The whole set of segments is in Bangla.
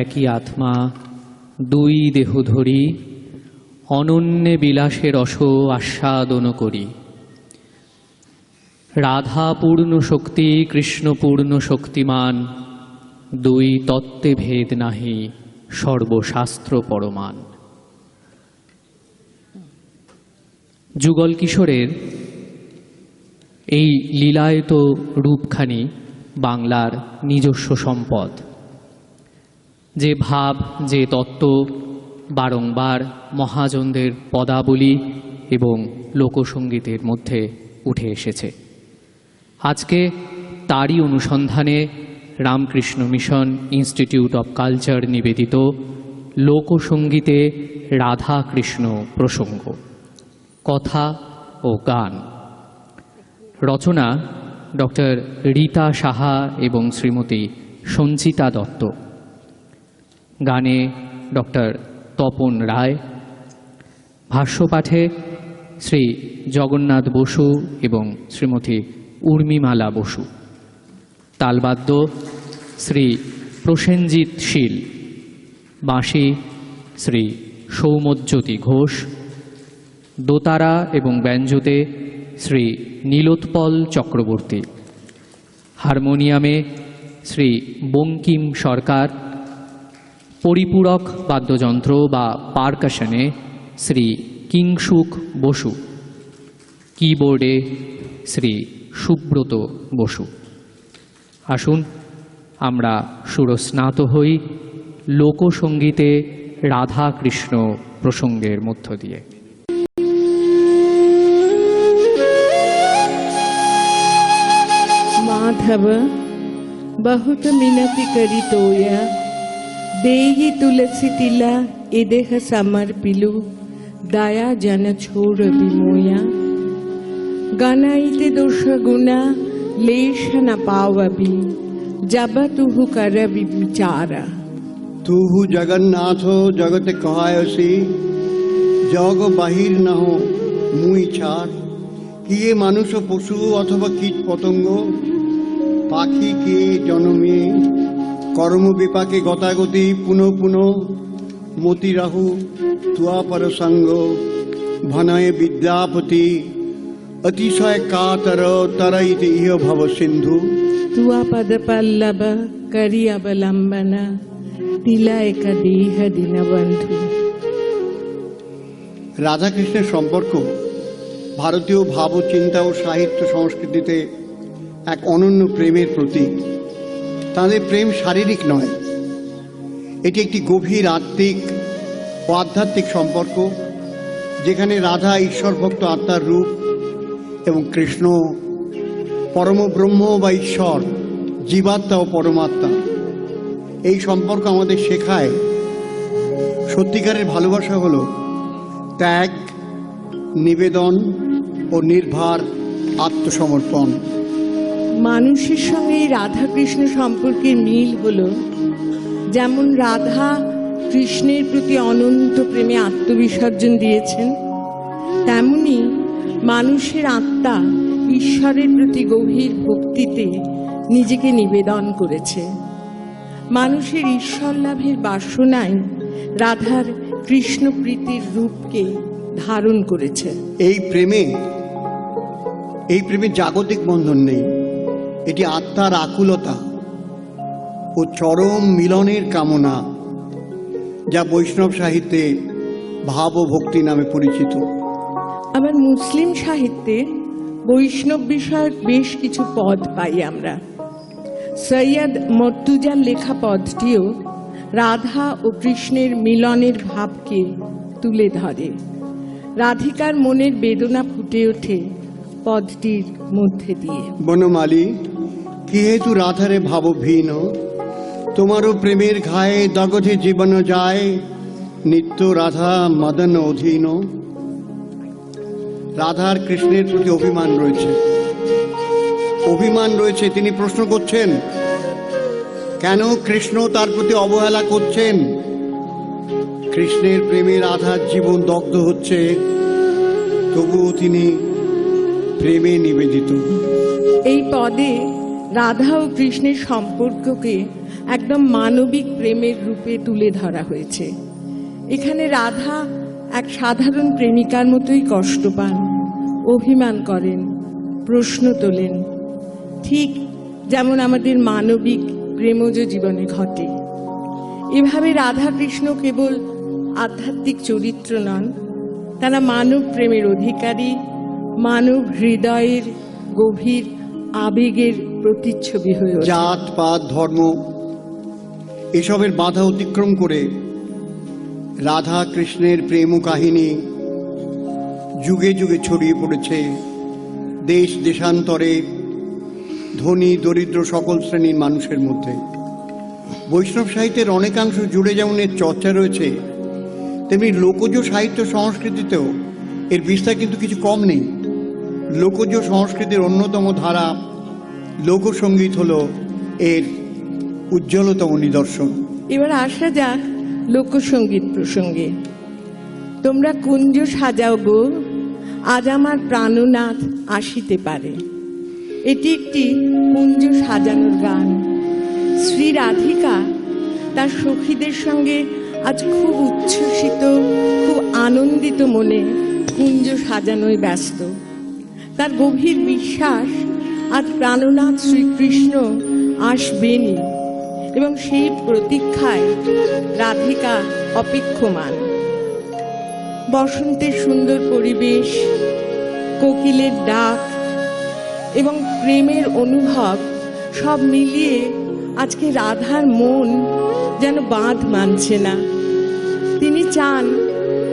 একই আত্মা দুই দেহ ধরি অনন্যে বিলাসে রস আস্বাদন করি। রাধা পূর্ণ শক্তি কৃষ্ণ পূর্ণ শক্তিমান, দুই তত্ত্বে ভেদ নাহি সর্বশাস্ত্র পরমান। যুগল কিশোরের এই লীলায়িত রূপখানি বাংলার নিজস্ব সম্পদ। যে ভাব, যে তত্ত্ব বারংবার মহাজনদের পদাবলী এবং লোকসঙ্গীতের মধ্যে উঠে এসেছে, আজকে তারই অনুসন্ধানে Ramakrishna mission institute of culture নিবেদিত লোকসঙ্গীতে রাধা কৃষ্ণ প্রসঙ্গ, কথা ও গান। রচনা ডক্টর রীতা সাহা এবং শ্রীমতী সঞ্চিতা দত্ত। গানে ডক্টর তপন রায়। ভাষ্যপাঠে শ্রী জগন্নাথ বসু এবং শ্রীমতী উর্মিমালা বসু। তালবাদ্য শ্রী প্রসেনজিৎ শীল। বাঁশি শ্রী সৌম্যজ্যোতি ঘোষ। দোতারা এবং ব্যঞ্জোতে শ্রী নীলোৎপল চক্রবর্তী। হারমোনিয়ামে শ্রী বঙ্কিম সরকার। পরিপূরক বাদ্যযন্ত্র বা পারকাশনে শ্রী কিংসুক বসু। কিবোর্ডে শ্রী সুব্রত বসু। আসুন আমরা সুরস্নাত হই লোকসঙ্গীতে রাধা কৃষ্ণ প্রসঙ্গের মধ্য দিয়ে। माधव बहुत मिनति करी तोया, देहि तुलसी तिला इदेह समर्पिलु, दया जन छोड़ विमोया। गनाइते दोष गुना लेश न पावबि, जब तुहु करबि विचारा। तुहु जगन्नाथ जगते कहायसी, जग बाहिर न हो मुई छाड़। किए मानुष पशु अथवा कीट पतंग, पाखी के जन्मे कर्म विपाके गतागति पुनः पुनः मति राहु तुआ पर संग भनय विद्यापति अतिशय कातर तरईते इह भव सिंधु। तुआ पद पल्लव करी अवलंबन तिला एक देह दिन बंधु। राधा कृष्णेर सम्पर्क भारतीय भाव चिंता और साहित्य संस्कृतिते एक अनन्य प्रेमेर प्रतीक। ताদের प्रेम शारीरिक नय, এটি একটি গভীর আত্মিক ও আধ্যাত্মিক সম্পর্ক, যেখানে রাধা ঈশ্বরভক্ত আত্মার রূপ এবং কৃষ্ণ পরম ব্রহ্ম বা ঈশ্বর, জীবাত্মা ও পরমাত্মা। এই সম্পর্ক আমাদের শেখায় সত্যিকারের ভালোবাসা হলো ত্যাগ, নিবেদন ও নির্ভার আত্মসমর্পণ। মানুষের সঙ্গে রাধা কৃষ্ণ সম্পর্কের মিল হলো, যেমন রাধা কৃষ্ণের প্রতি অনন্ত প্রেমে আত্মবিসর্জন দিয়েছেন, তেমনি মানুষের আত্মা ঈশ্বরের প্রতি গভীর ভক্তিতে নিজেকে নিবেদন করেছে। মানুষের ঈশ্বর লাভের বাসনায় রাধার কৃষ্ণ প্রীতির রূপকে ধারণ করেছে। এই প্রেমে জাগতিক বন্ধন নেই, এটি আত্মার আকুলতা ও চরম মিলনের কামনা, যা বৈষ্ণব সাহিত্যে ভাব ও ভক্তি নামে পরিচিত। আবার মুসলিম সাহিত্যে বৈষ্ণব বিষয়ক বেশ কিছু পদ পাই আমরা। সৈয়দ মর্তুজার লেখা পদটিও রাধা ও কৃষ্ণের মিলনের ভাবকে তুলে ধরে। রাধিকার মনের বেদনা ফুটে ওঠে পদটির মধ্যে দিয়ে। বনমালী কিহেতু রাধারে ভাব ভিন, তোমারও প্রেমের ঘায়ে দগধে জীবন যায়, নিত্য রাধা মদন অধীন। রাধার কৃষ্ণের প্রতি অভিমান রয়েছে। তিনি প্রশ্ন করছেন, কেন কৃষ্ণ তার প্রতি অবহেলা করছেন? কৃষ্ণের প্রেমে রাধার জীবন দগ্ধ হচ্ছে, তবুও তিনি প্রেমে নিবেদিত। এই পদে রাধা ও কৃষ্ণের সম্পর্ককে একদম মানবিক প্রেমের রূপে তুলে ধরা হয়েছে। এখানে রাধা এক সাধারণ প্রেমিকার মতোই কষ্ট পান, অভিমান করেন, প্রশ্ন তোলেন, ঠিক যেমন আমাদের মানবিক প্রেমজ জীবনে ঘটে। এভাবে রাধা কৃষ্ণ কেবল আধ্যাত্মিক চরিত্র নন, তারা মানব প্রেমের অধিকারী, মানব হৃদয়ের গভীর আবেগের প্রতিচ্ছবি হয়ে ওঠে। জাত পাত ধর্ম এসবের বাধা অতিক্রম করে রাধা কৃষ্ণের প্রেম কাহিনী যুগে যুগে ছড়িয়ে পড়েছে দেশ দেশান্তরে, ধনী দরিদ্র সকল শ্রেণীর মানুষের মধ্যে। বৈষ্ণব সাহিত্যের অনেকাংশ জুড়ে যেমন এর চর্চা রয়েছে, তেমনি লোকজ সাহিত্য সংস্কৃতিতেও এর বিস্তার কিন্তু কিছু কম নেই। লোকজ সংস্কৃতির অন্যতম ধারা লোকসঙ্গীত হল এর উজ্জ্বলতম নিদর্শন। এবার আসা যাক লোকসঙ্গীত প্রসঙ্গে। তোমরা কুঞ্জ সাজাও গো, আজ আমার প্রাণনাথ আসিতে পারে। এটি একটি কুঞ্জ সাজানোর গান। শ্রী রাধিকা তার সখীদের সঙ্গে আজ খুব উচ্ছ্বসিত, খুব আনন্দিত মনে কুঞ্জ সাজানোয় ব্যস্ত। তার গভীর বিশ্বাস আজ প্রাণনাথ শ্রীকৃষ্ণ আসবেনই, এবং সেই প্রতীক্ষায় রাধিকা অপেক্ষমান। বসন্তের সুন্দর পরিবেশ, কোকিলের ডাক এবং প্রেমের অনুভব সব মিলিয়ে আজকে রাধার মন যেন বাঁধ মানছে না। তিনি চান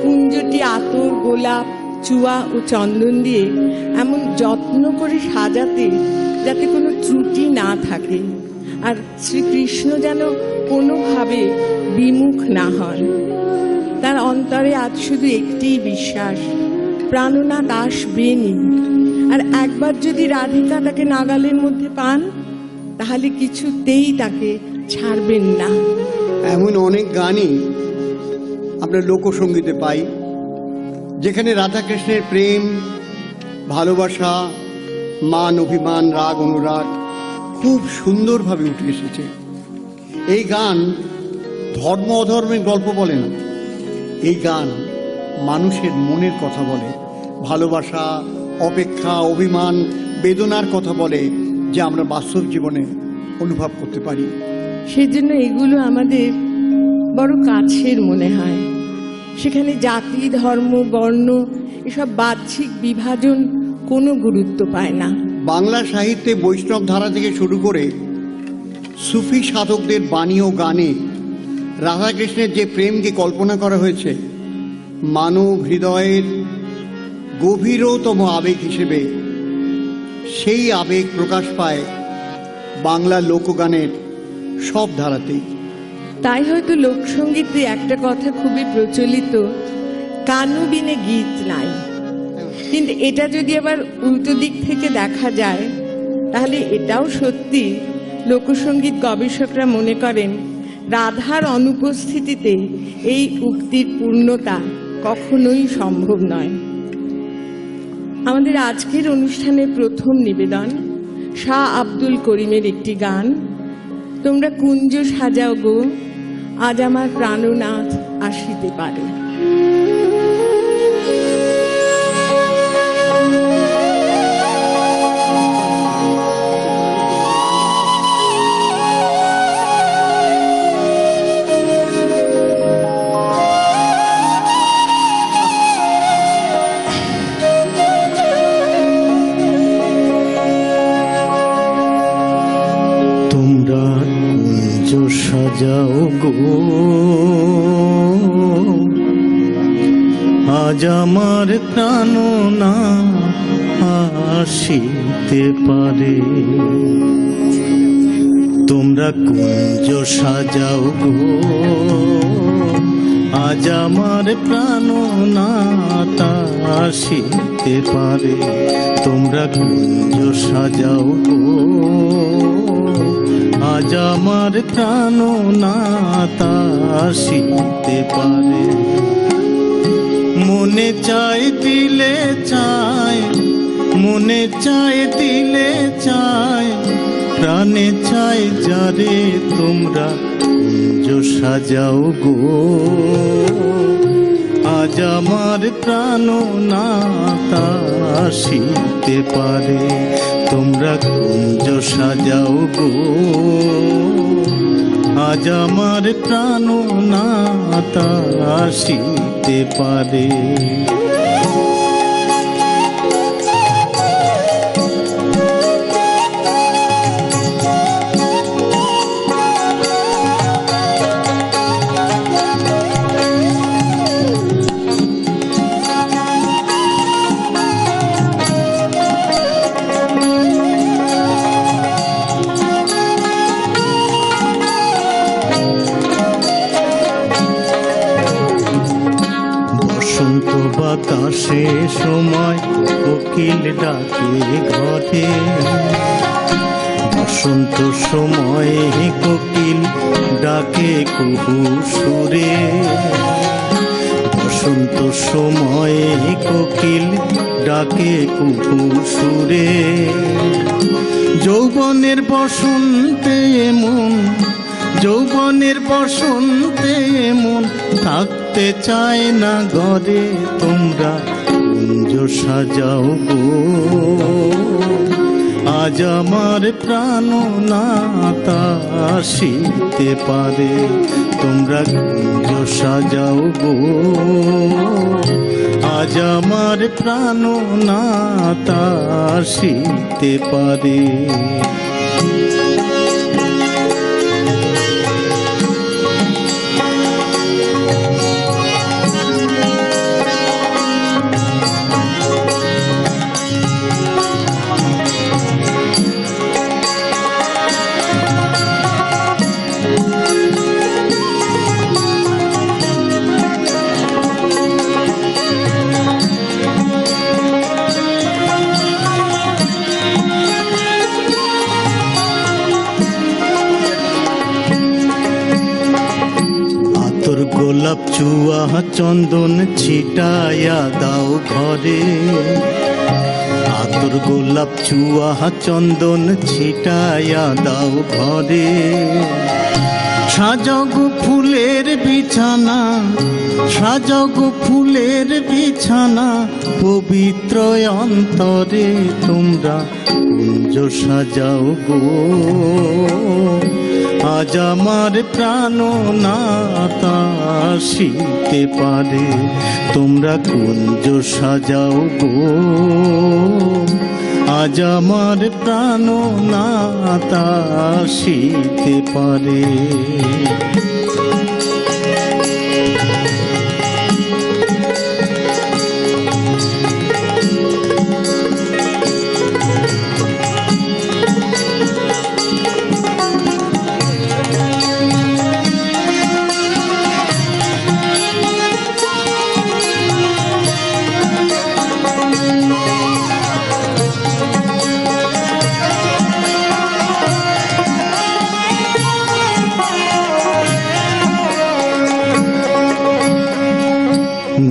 কুঞ্জটি আতর, গোলাপ, চুয়া ও চন্দন দিয়ে এমন যত্ন করে সাজাতে যাতে কোনো ত্রুটি না থাকে, আর শ্রীকৃষ্ণ যেন কোনোভাবে বিমুখ না হন। তার অন্তরে আজ শুধু একটিই বিশ্বাস, প্রাণনাথ আসবেনই। আর একবার যদি রাধিকা তাকে নাগালের মধ্যে পান, তাহলে কিছুতেই তাকে ছাড়বেন না। এমন অনেক গানই আমরা লোকসঙ্গীতে পাই, যেখানে রাধাকৃষ্ণের প্রেম, ভালোবাসা, মান অভিমান, রাগ অনুরাগ খুব সুন্দরভাবে উঠে এসেছে। এই গান ধর্ম অধর্মের গল্প বলে না, এই গান মানুষের মনের কথা বলে, ভালোবাসা, অপেক্ষা, অভিমান, বেদনার কথা বলে, যা আমরা বাস্তব জীবনে অনুভব করতে পারি। সেজন্য এগুলো আমাদের বড় কাছের মনে হয়। সেখানে জাতি, ধর্ম, বর্ণ এসব বাহ্যিক বিভাজন কোনো গুরুত্ব পায় না। বাংলা সাহিত্যে বৈষ্ণব ধারা থেকে শুরু করে সুফি সাধকদের বাণী ও গানে রাধাকৃষ্ণের যে প্রেমকে কল্পনা করা হয়েছে, মানব হৃদয়ের গভীরতম আবেগ হিসেবে সেই আবেগ প্রকাশ পায় বাংলা লোকগানের সব ধারাতেই। তাই হয়তো লোকসঙ্গীতে একটা কথা খুবই প্রচলিত, কানু বিনে গীত নাই। কিন্তু এটা যদি আবার উল্টো দিক থেকে দেখা যায়, তাহলে এটাও সত্যি। লোকসঙ্গীত গবেষকরা মনে করেন রাধার অনুপস্থিতিতে এই উক্তির পূর্ণতা কখনোই সম্ভব নয়। আমাদের আজকের অনুষ্ঠানের প্রথম নিবেদন শাহ আব্দুল করিমের একটি গান, তোমরা কুঞ্জ সাজাও গো, আজ আমার প্রাণনাথ আসিতে পারে। সাজাও গো, আজ আমার প্রাণনাথ আসিতে পারে। তোমরা কুঞ্জ সাজাও গো, আজ আমার প্রাণনাথ আসিতে পারে। তোমরা কুঞ্জ সাজাও গো, আজ আমার প্রাণনাথ আসিতে পারে। মনে চায় দিলে চায়, মনে চায় দিলে চায়, প্রাণে চাই যারে তোমরা কুঞ্জ সাজাও গো। আজ আমার প্রাণ নাতা আসিতে পারে, তোমরা কুঞ্জ সাজাও গো। আজ আমার প্রাণ নাতা আসিতে পারে। বসন্ত বাতাসে সময় কোকিল ডাকে ঘরে, বসন্ত সময়ে কোকিল ডাকে কুহু সুরে। বসন্ত সময়ে কোকিল ডাকে কুহু সুরে। যৌবনের বসন্তে মন, যৌবনের বসন্তে মন থাকতে চায় না ঘরে, তোমরা কুঞ্জ সাজাও গো। আজ আমার প্রাণ নাতা আসিতে পারে, তোমরা কুঞ্জ সাজাও গো। আজ আমার প্রাণ নাতা আসিতে পারে। গোলাপ চুয়া চন্দন ছিটায়া দাও ঘরে, আতর গোলাপ চুয়া চন্দন ছিটায়া দাও ঘরে। সাজাগো ফুলের বিছানা, সাজাগো ফুলের বিছানা, পবিত্র অন্তরে তোমরা কুঞ্জ সাজাও গো। আজ আমার প্রাণ নাতা আসিতে পারে, তোমরা কুঞ্জ সাজাও গো। আজ আমার প্রাণ নাতা আসিতে পারে।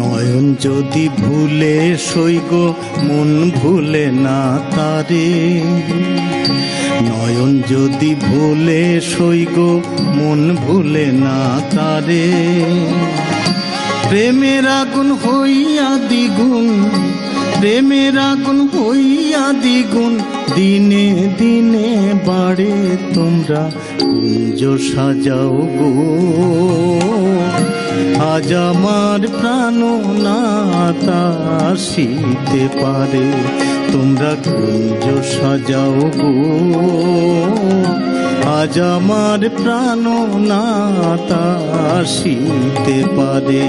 নয়ন যদি ভুলে সইগো মন ভুলে না তারে, নয়ন যদি ভুলে সইগো মন ভুলে না তারে। প্রেমের আগুন হইয়া দ্বিগুণ, প্রেমের আগুন হইয়া দ্বিগুণ, দিনে দিনে বাড়ে তোমরা কুঞ্জ সাজাও গো। আজ আমার প্রাণ নাতা আসিতে পারে, তোমরা কুঞ্জ সাজাও গো। আজ আমার প্রাণ নাতা আসিতে পারে।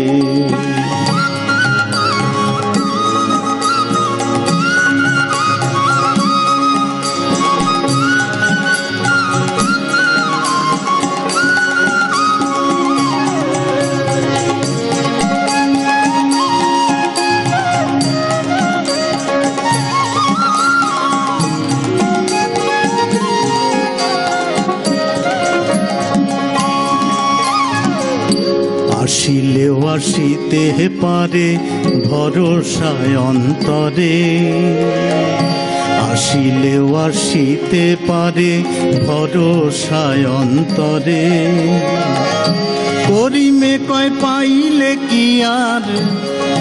আসিলেও আসিতে পারে ভরসায় অন্তরে, আসিলেও আসিতে পারে ভরসায় অন্তরে। করিমে কয় পাইলে কি আর,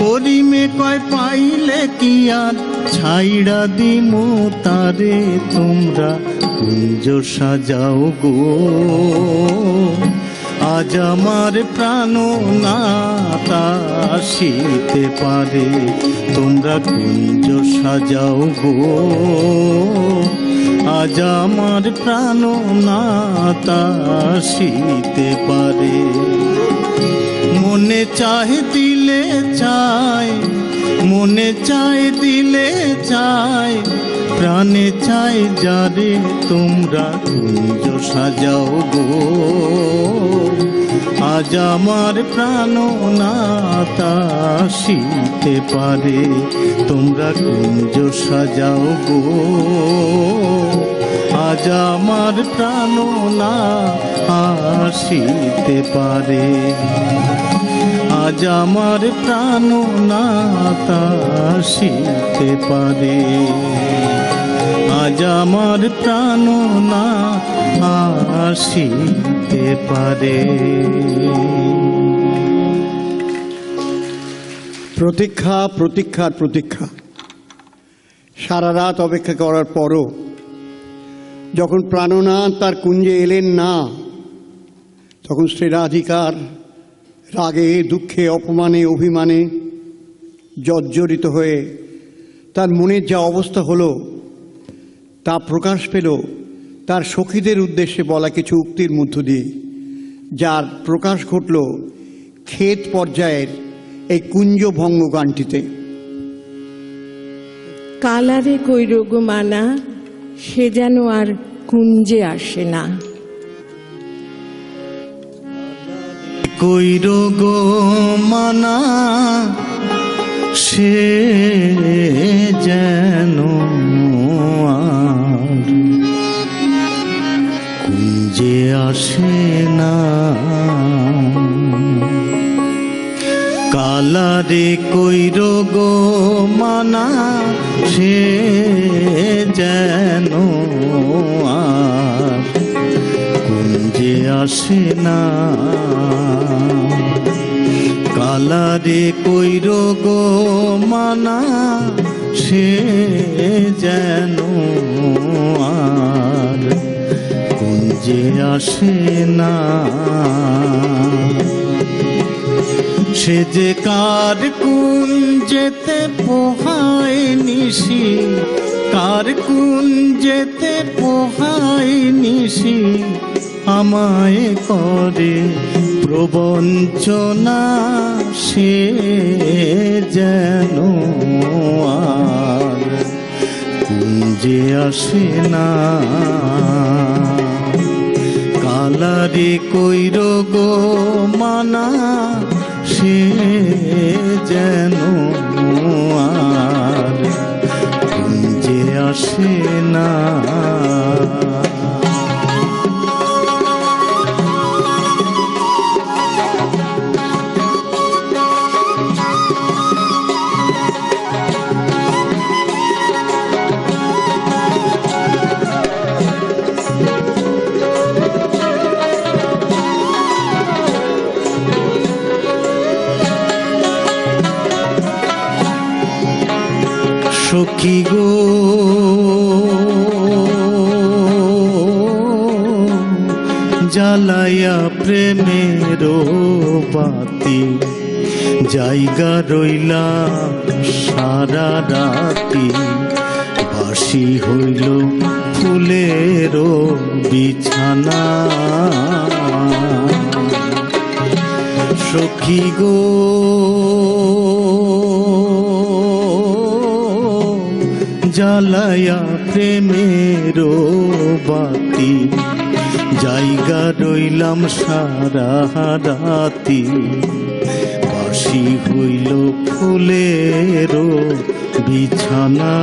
করিমে কয় পাইলে কি আর, ছাইড়া দিমু তারে তোমরা কুঞ্জ সাজাও গো। আজ আমার প্রাণনাথ আসিতে পারে তোমরা কুঞ্জ সাজাও গো। আজ আমার প্রাণনাথ আসিতে পারে। মনে চায় দিলে চায়, মনে চায় দিলে চায়, প্রাণে চায় যারে তোমরা কুঞ্জ সাজাও গো। আজ আমার প্রাণনাথ আসিতে পারে তোমরা কুঞ্জ সাজাও গো। আজ আমার প্রাণনাথ আসিতে পারে। আজ আমার প্রাণনাথ আসিতে পারে। আজ আমার প্রাণনাথ আসিতে পারে। প্রতীক্ষা, প্রতীক্ষার প্রতীক্ষা। সারা রাত অপেক্ষা করার পরও যখন প্রাণনাথ তার কুঞ্জে এলেন না, তখন শ্রী রাধিকার রাগে, দুঃখে, অপমানে, অভিমানে জর্জরিত হয়ে তার মনের যা অবস্থা হলো তা প্রকাশ পেল তার সখীদের উদ্দেশ্যে বলা কিছু উক্তির মধ্য দিয়ে, যার প্রকাশ ঘটল ক্ষেত পর্যায়ের এই কুঞ্জভঙ্গ গানটিতে। কালারে কৈরোগ মানা, সে যেন আর কুঞ্জে আসে না। কৈরোগ মানা, সে যেন আর কুঞ্জে আসে না। কালারে কৈরোগ মানা, সে যেন আর কুঞ্জে আসে না। কালারে কৈরোগ মানা, সে যেন আর কুঞ্জে আসে না। সে যে কার কুঞ্জেতে পোহায় নিশি, কার কুঞ্জেতে পোহায় নিশি, আমায় করে প্রবঞ্চনা, সে যেন আর কুঞ্জে আসে না। কালারে কৈরোগ মানা, সে যেন আর কুঞ্জে আসে না। সখী গো জ্বালাইয়া প্রেমের বাতি, জায়গা রইলা সারা রাতি, বাসি হইল ফুলের বিছানা। সখী গো জ্বালায়া প্রেমের বাতি, জায়গা রইলাম সারা রাতি, বাসি হইল ফুলের বিছানা।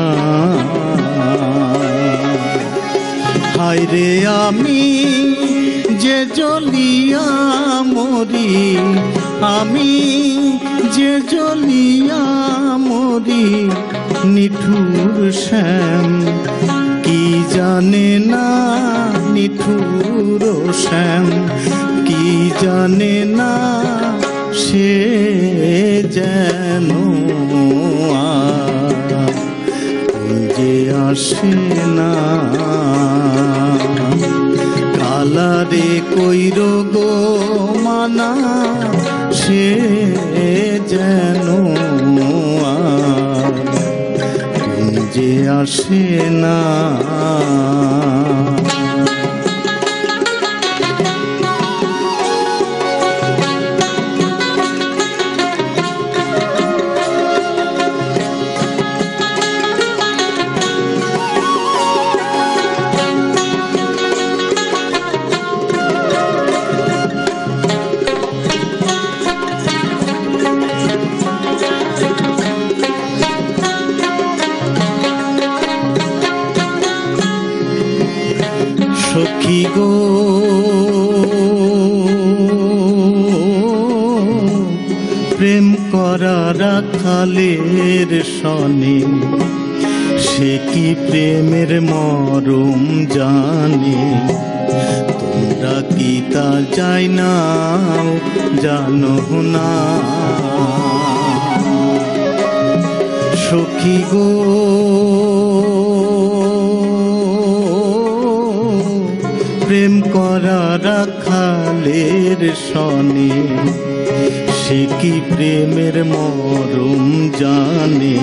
হায়রে আমি যে জ্বলিয়া মরি, আমি যে জ্বলিয়া মরি, নিঠুর শ্যাম, কি জানে না নিঠুর শ্যাম, কি জানে না সে যেন যে আসে না। কালারে কইর গো মানা সে যেন যে আসে না। সখী গো প্রেম করা রাখালের সনে, সে কি প্রেমের মরম জানে? তোমরা কি তা যাই না জানো না? সখী গো প্রেম করা রাখালের সনে, সে কি প্রেমের মরম জানে?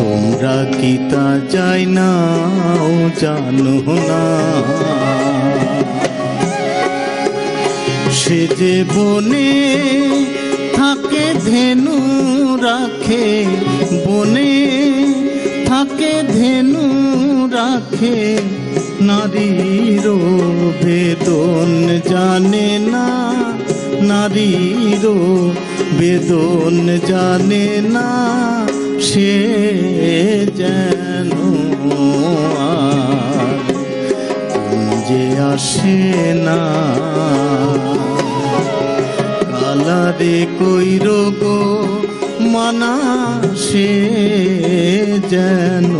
তোমরা কি তা যাই না জানো না? সে যে বনে থাকে ধেনু রাখে, বনে থাকে ধেনু রাখে, নারীর বেদন জানে না, নারীর বেদন জানে না সে যেন যে আসে না। কালারে কইর গো মানা সে যেন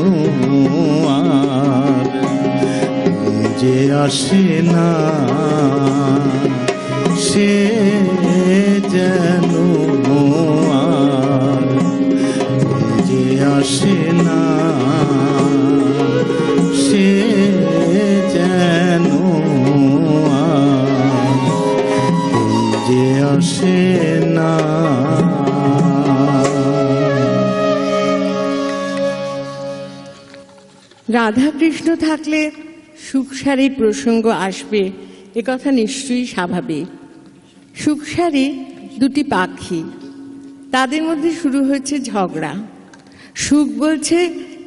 যে আসে না, সে যেন যে আসে না, সে যেন যে আসে না। রাধা কৃষ্ণ থাকলে সুখসারীর প্রসঙ্গ আসবে, একথা নিশ্চয়ই স্বাভাবিক। সুখসারী দুটি পাখি, তাদের মধ্যে শুরু হয়েছে ঝগড়া। সুখ বলছে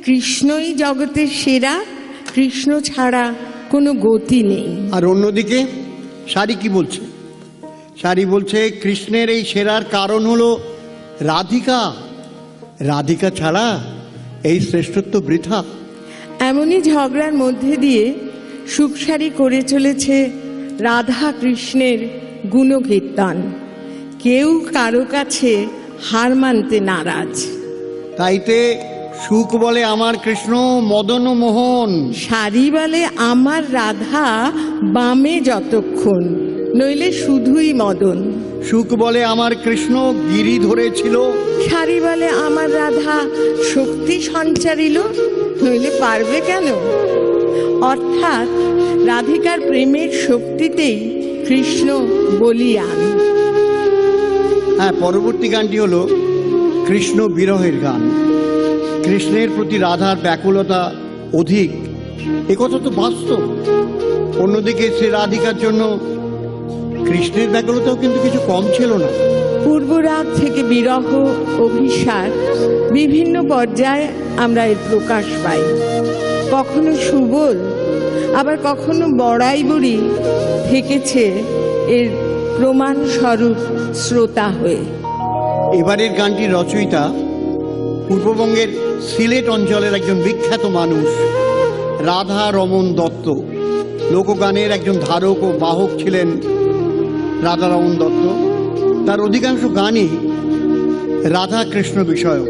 কৃষ্ণই জগতের সেরা, কৃষ্ণ ছাড়া কোনো গতি নেই। আর অন্যদিকে সারি কি বলছে? সারি বলছে কৃষ্ণের এই সেরার কারণ হলো রাধিকা, রাধিকা ছাড়া এই শ্রেষ্ঠত্ব বৃথা। এমনই ঝগড়ার মধ্যে দিয়ে সুখসারী করে চলেছে রাধা কৃষ্ণের গুণকীর্তন। কেউ কারো কাছে হার মানতে নারাজ। তাইতে সুখ বলে আমার কৃষ্ণ মদন মোহন, সারি বলে আমার রাধা বামে যতক্ষণ, নইলে শুধুই মদন। সুখ বলে আমার কৃষ্ণ গিরি ধরেছিল, সারি বলে আমার রাধা শক্তি সঞ্চারিল, নইলে পারবে কেন? অর্থাৎ রাধিকার প্রেমের শক্তিতেই কৃষ্ণ বলিয়ান। হ্যাঁ, পরবর্তী গানটি হলো কৃষ্ণ বিরহের গান। কৃষ্ণের প্রতি রাধার ব্যাকুলতা অধিক, একথা তো বাস্তব। অন্যদিকে সে রাধিকার জন্য কৃষ্ণের ব্যাকুলতাও কিন্তু কিছু কম ছিল না। পূর্বরাগ থেকে বিরহ, অভিসার, বিভিন্ন পর্যায়ে আমরা এর প্রকাশ পাই। কখনো সুবল, আবার কখনো বড়াই বুড়ি থেকেছে এর প্রমাণ স্বরূপ শ্রোতা হয়ে। এবারের গানটির রচয়িতা পূর্ববঙ্গের সিলেট অঞ্চলের একজন বিখ্যাত মানুষ রাধা রমন দত্ত। লোকগানের একজন ধারক ও বাহক ছিলেন রাধা রমন দত্ত। তার অধিকাংশ গানই রাধা কৃষ্ণ বিষয়ক।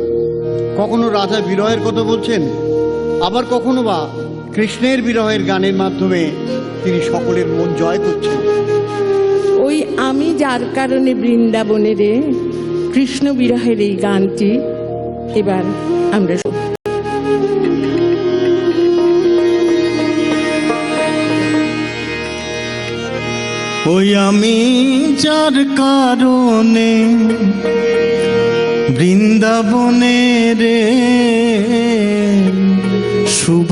কখনো রাধা বিরহের কথা বলছেন, আবার কখনো বা কৃষ্ণের বিরহের গানের মাধ্যমে তিনি সকলের মন জয় করছেন। ওই আমি যার কারণে বৃন্দাবনে রে, কৃষ্ণ বিরহের এই গানটি এবার আমরা শুনব। ওই আমি যার কারণে বৃন্দাবনে রে শুভ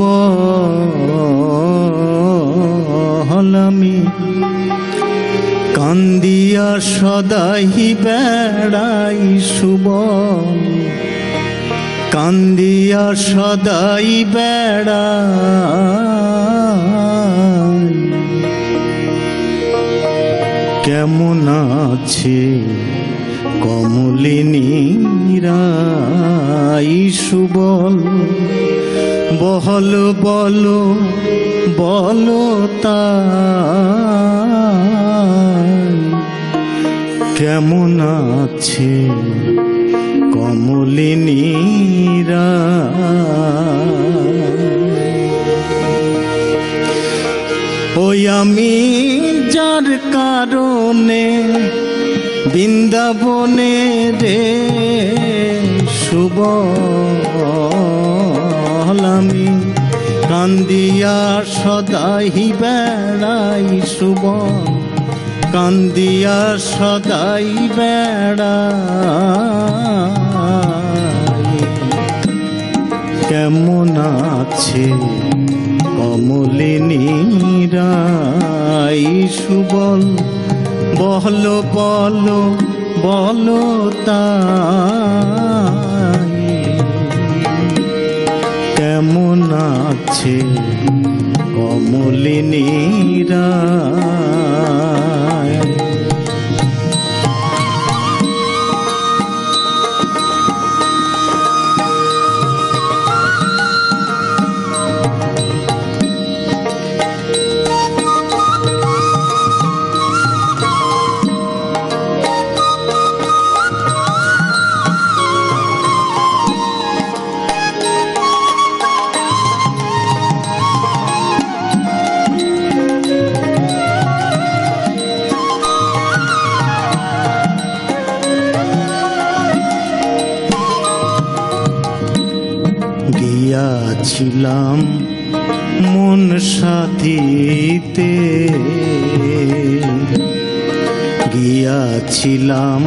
হলামি, কান্দিয়া সদাই বেড়াই শুভ, কান্দিয়া সদাই বেড়াই। কেমন আছে কমলিনী রাই সুবল, বহল বলো বলো তাই। কেমন আছে কমলিনী রাই। ওই আমি যার কারণে বৃন্দাবনে রে শুভ হলামি, কান্দিয়া সদাই বেড়াই শুভ, কান্দিয়া সদাই বেড়াই। কেমন আছে কমলিনী রাই সুবল, বল বল বল তাই। কেমন আছে কমলিনী রাই। গিয়াছিলাম মন সাথীতে, গিয়াছিলাম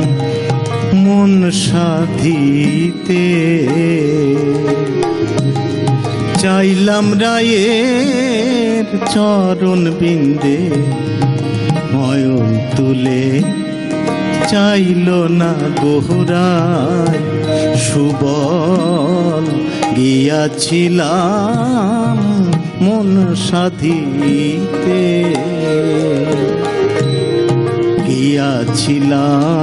মন সাথীতে, চাইলাম রায়ের চরণ বিন্দে নয়ন তুলে, চাইল না গোহরায় সুবল। গিয়াছিলাম মন সাথীতে, গিয়াছিলাম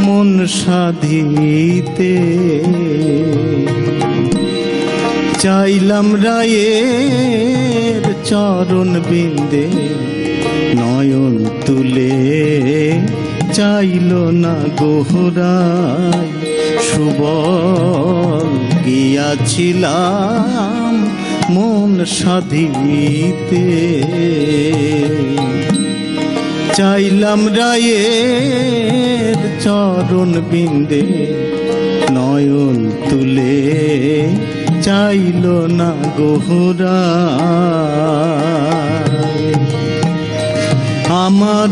মন সাথীতে, চাইলাম রায়ের চরণ বিন্দে নয়ন তুলে, চাইল না গোহরায় সুবল। গিয়াছিলাম মন সাধিতে, চাইলাম রায়ের চরণ বিন্দে নয়ন তুলে, চাইল না গোহরায়। আমার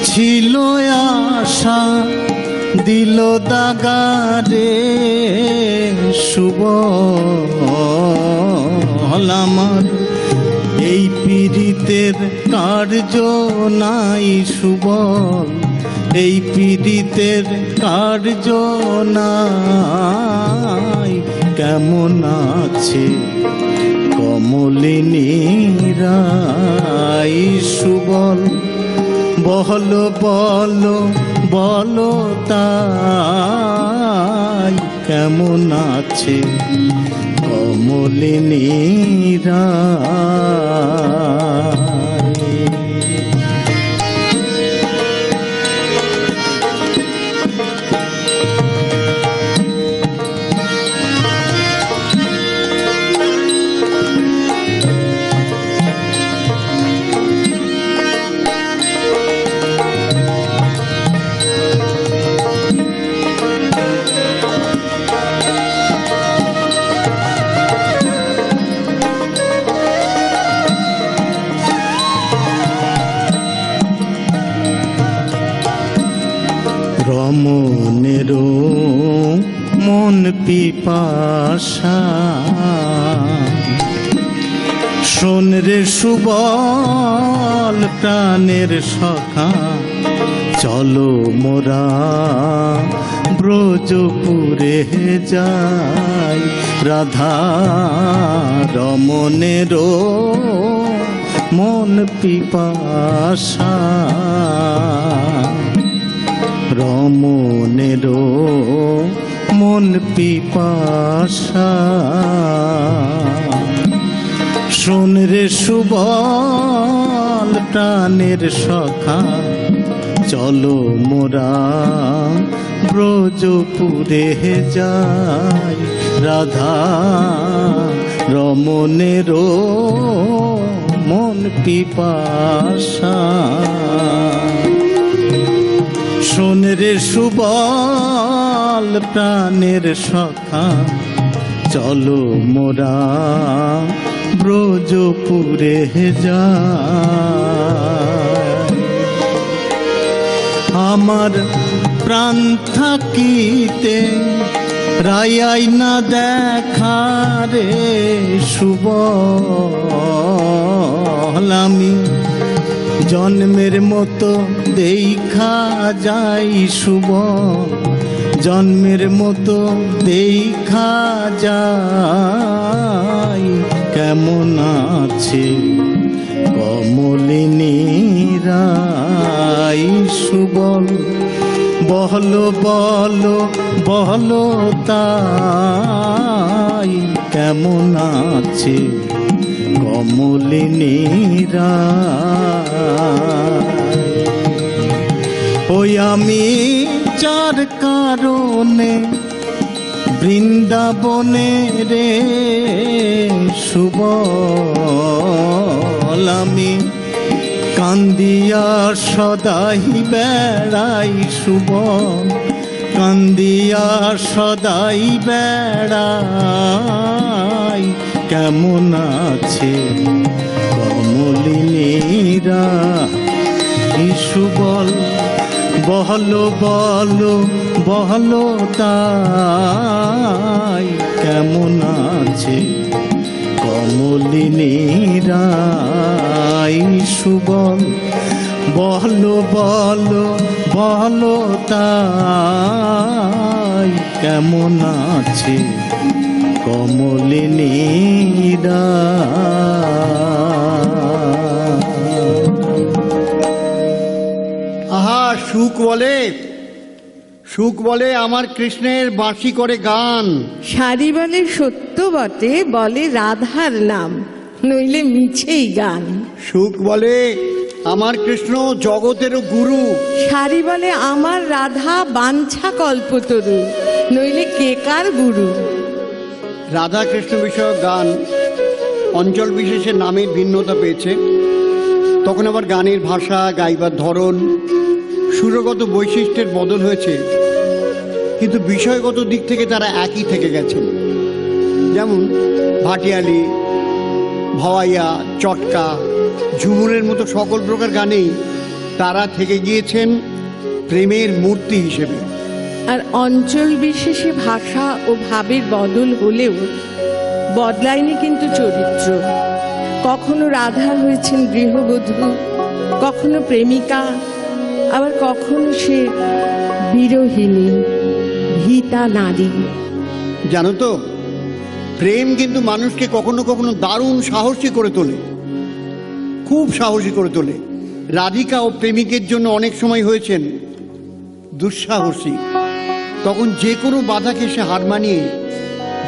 ছিল আশা দিল দাগারে সুবল, আমার এই পীড়িতের কার্য নাই সুবল, এই পীড়িতের কার্য নাই। কেমন আছে কমলিনী রাই সুবল, বল বল বল তাই। কেমন আছে কমলিনী রাই। রমণেরও মন পিপাসা। শোন রে সুবল প্রাণের সখা, চলো মোরা ব্রজপুরে যাই। রাধা রমণেরও মন পিপাসা, রমণেরও মন পিপাসা। শোন রে সুবল প্রাণের সখা, চলো মোরা ব্রজপুরে যাই। রাধা রমণেরও মন পিপাসা। শোন রে সুবল প্রাণের সখা, চলো মোরা ব্রজপুরে যাই। আমার প্রাণ থাকিতে রায়াই না দেখা রে সুবল, আমি জন্মের মতো দেখা যাই সুবল, জন্মের মতো দেখা যাই। কেমন আছে কমলিনী রাই সুবল, বহলো বলো বহলো তাই। কেমন আছে কমলিনী রাই। ওই আমি যার কারণে বৃন্দাবনে রে সুবল, আমি কান্দিয়া সদাই বেড়াই সুবল, কান্দিয়া সদাই বেড়াই। কেমন আছে কমলিনী রাই সুবল, বহলো বলো বহলো তাই। কেমন আছে কমলিনী রাই সুবল, বহলো বলো বহলো তাই। কেমন আছে কমলিনী রাই। আহা সুখ বলে, সুখ বলে আমার কৃষ্ণের বাঁশি করে গান। সারি বলে সত্য বটে, বলে রাধার নাম, নইলে মিছেই গান। সুখ বলে আমার কৃষ্ণ জগতেরও গুরু। সারি বলে আমার রাধা বাঞ্ছা কল্পতরু, নইলে কে কার গুরু। রাধা কৃষ্ণ বিষয়ক গান অঞ্চল বিশেষে নামের ভিন্নতা পেয়েছে, তখন আবার গানের ভাষা, গাইবার ধরন, সুরগত বৈশিষ্ট্যের বদল হয়েছে, কিন্তু বিষয়গত দিক থেকে তারা একই থেকে গেছে। যেমন ভাটিয়ালি, ভাওয়াইয়া, চটকা, ঝুমুরের মতো সকল প্রকার গানেই তারা থেকে গিয়েছেন প্রেমের মূর্তি হিসেবে। আর অঞ্চল বিশেষে ভাষা ও ভাবের বদল হলেও বদলায়নি কিন্তু চরিত্র। কখনো রাধা হয়েছেন গৃহবধূ, কখনো প্রেমিকা, আবার কখনো সে বিরহিণী, ভীতা নারী। জানো তো, প্রেম কিন্তু মানুষকে কখনো কখনো দারুণ সাহসী করে তোলে, খুব সাহসী করে তোলে। রাধিকা ও প্রেমিকের জন্য অনেক সময় হয়েছেন দুঃসাহসী। তখন যে কোনো বাধাকে সে হার মানিয়ে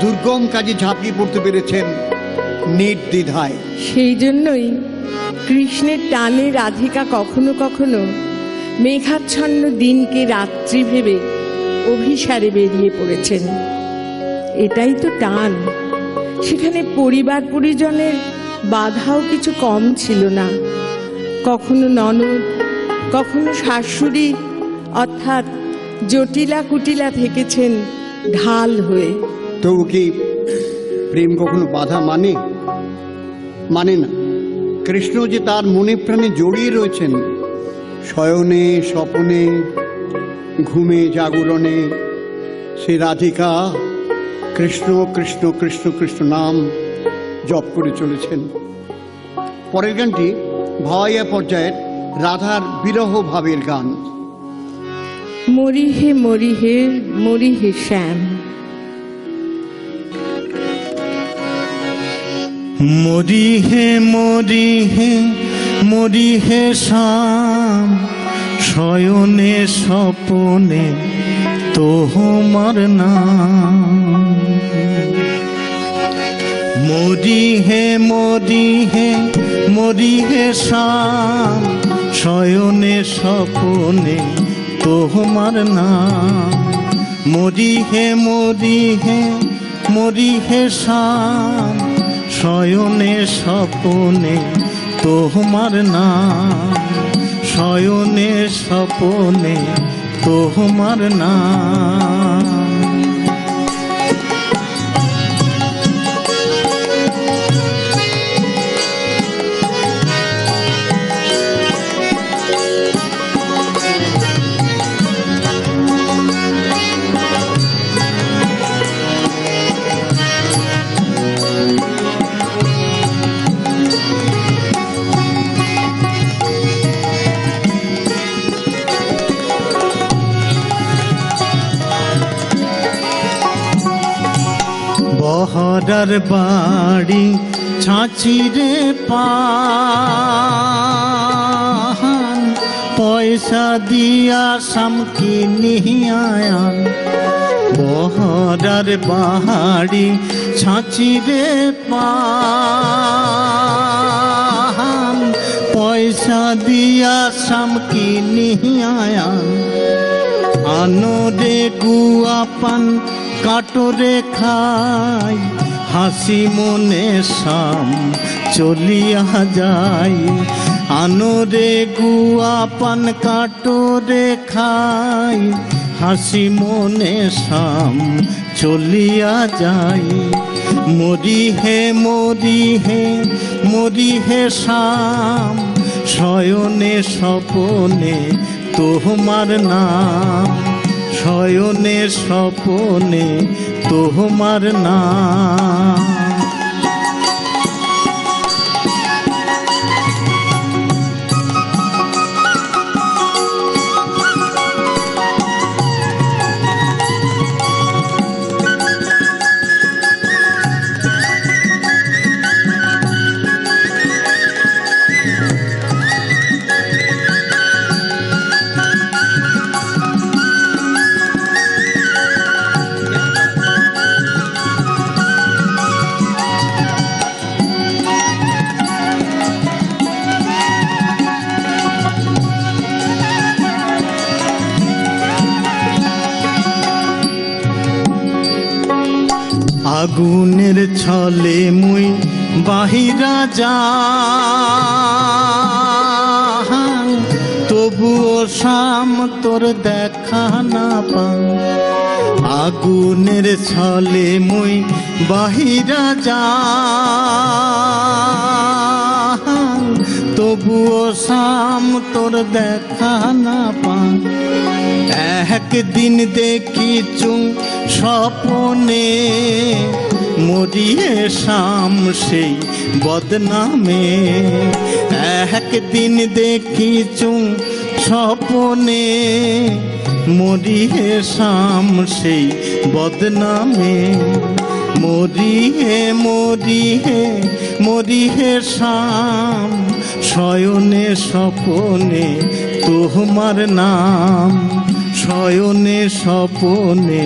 দুর্গম কাজে ঝাঁপিয়ে পড়তে পেরেছেন নির্দ্বিধায়। সেই জন্যই কৃষ্ণের টানে রাধিকা কখনো কখনো মেঘাচ্ছন্ন দিনকে রাত্রি ভেবে অভিসারে বেরিয়ে পড়েছেন। এটাই তো টান। সেখানে পরিবার পরিজনের বাধাও কিছু কম ছিল না। কখনো ননদ, কখনো শাশুড়ি, অর্থাৎ জটিলা কুটিলা থেকেছেন ঢাল হয়ে। তবু কি প্রেম কখনো বাধা মানে? মানে না। কৃষ্ণ যে তার মনে প্রাণে জড়িয়ে রয়েছেন, শয়নে স্বপনে ঘুমে জাগরণে সে রাধিকা কৃষ্ণ কৃষ্ণ কৃষ্ণ কৃষ্ণ নাম জপ করে চলেছেন। পরের গানটি ভাওয়াইয়া পর্যায়ের রাধার বিরহ ভাবের গান। মরিহে মরিহে মরিহে শ্যাম। মরিহে মরিহে মরিহে শ্যাম, শয়নে স্বপনে তোমার নাম। মরিহে মরিহে মরিহে শ্যাম, শয়নে স্বপনে তোমার নাম। মরিহে মরিহে মরিহে শ্যাম, শয়নে স্বপনে তোমার নাম। শয়নে স্বপনে তোমার নাম। বহরার বাড়ি ছাঁচিরে পান, পয়সা দিয়া সামকি নিহিয়ান। বহরার বাড়ি ছাঁচিরে পান, পয়সা দিয়া সামকি নিহিয়ান। আনরে গুয়া পান কাটরে খাই, হাসি মনে শাম চলিয়া যাই। আনরে গুয়া পান কাটরে খাই, হাসি মনে শাম চলিয়া যাই। মরিহে মরিহে মরিহে শাম, শয়নে স্বপনে তোমার নাম। শয়নে স্বপনে তোমার নাম। আগুনের ছলে মুই বাহিরা যাই, তবুও শাম তোর দেখা না পাই। আগুনের ছলে মুই বাহিরা যাই, তবুও শাম তোর দেখা না পাই। একদিন দেখিছু স্বপনে, মরিয়ে শাম সেই বদনামে। একদিন দেখিছু স্বপনে, মরিয়ে শাম সেই বদনামে। মরিয়ে মরিয়ে মরিয়ে শাম, শয়নে স্বপনে তোমার নাম। শয়নে স্বপনে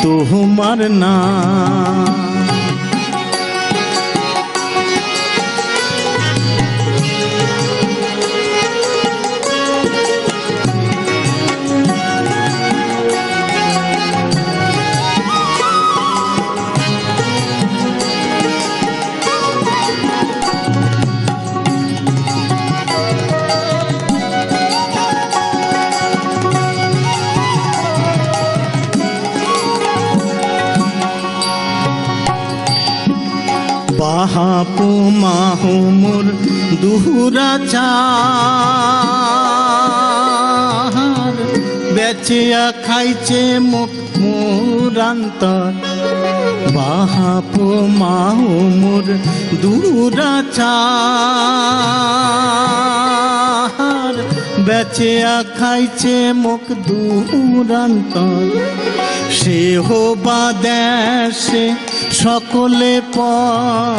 তোমার নাম। বাহাপু মাহুমুর দুহুরা চার, বেচিয়া খাইছে মুখ মুরান্তর, বাহাপ মাহুমুর দুরাচার, বেচিয়া খাইছে মুখ দুরান্তর। সে হবা দেশে সকলে পর,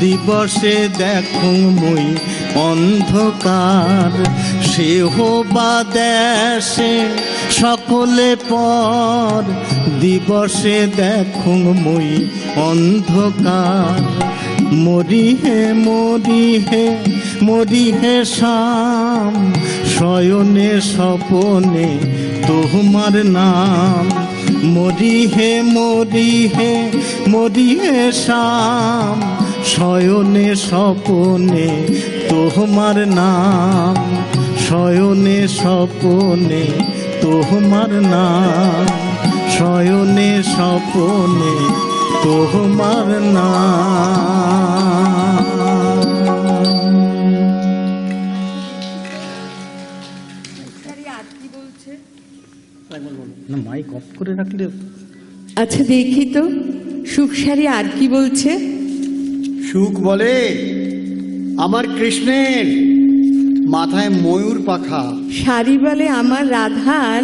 দিবসে দেখুং মুই অন্ধকার। সে হবা দেশে সকলে পর, দিবসে দেখুং মুই অন্ধকার। মরিহে মরিহে মরিহে শাম, শয়নে স্বপনে তোমার নাম। মরিহে মরিহে মরিহে শাম, শয়নে স্বপনে তোমার নাম। শয়নে স্বপনে তোমার নাম, শয়নে স্বপনে তোমার নাম। না, মাইক অফ করে রাখলে। আচ্ছা দেখি তো সুখসারি আর কি বলছে। সুখ বলে আমার কৃষ্ণের মাথায় ময়ূর পাখা। শাড়ি বলে আমার রাধার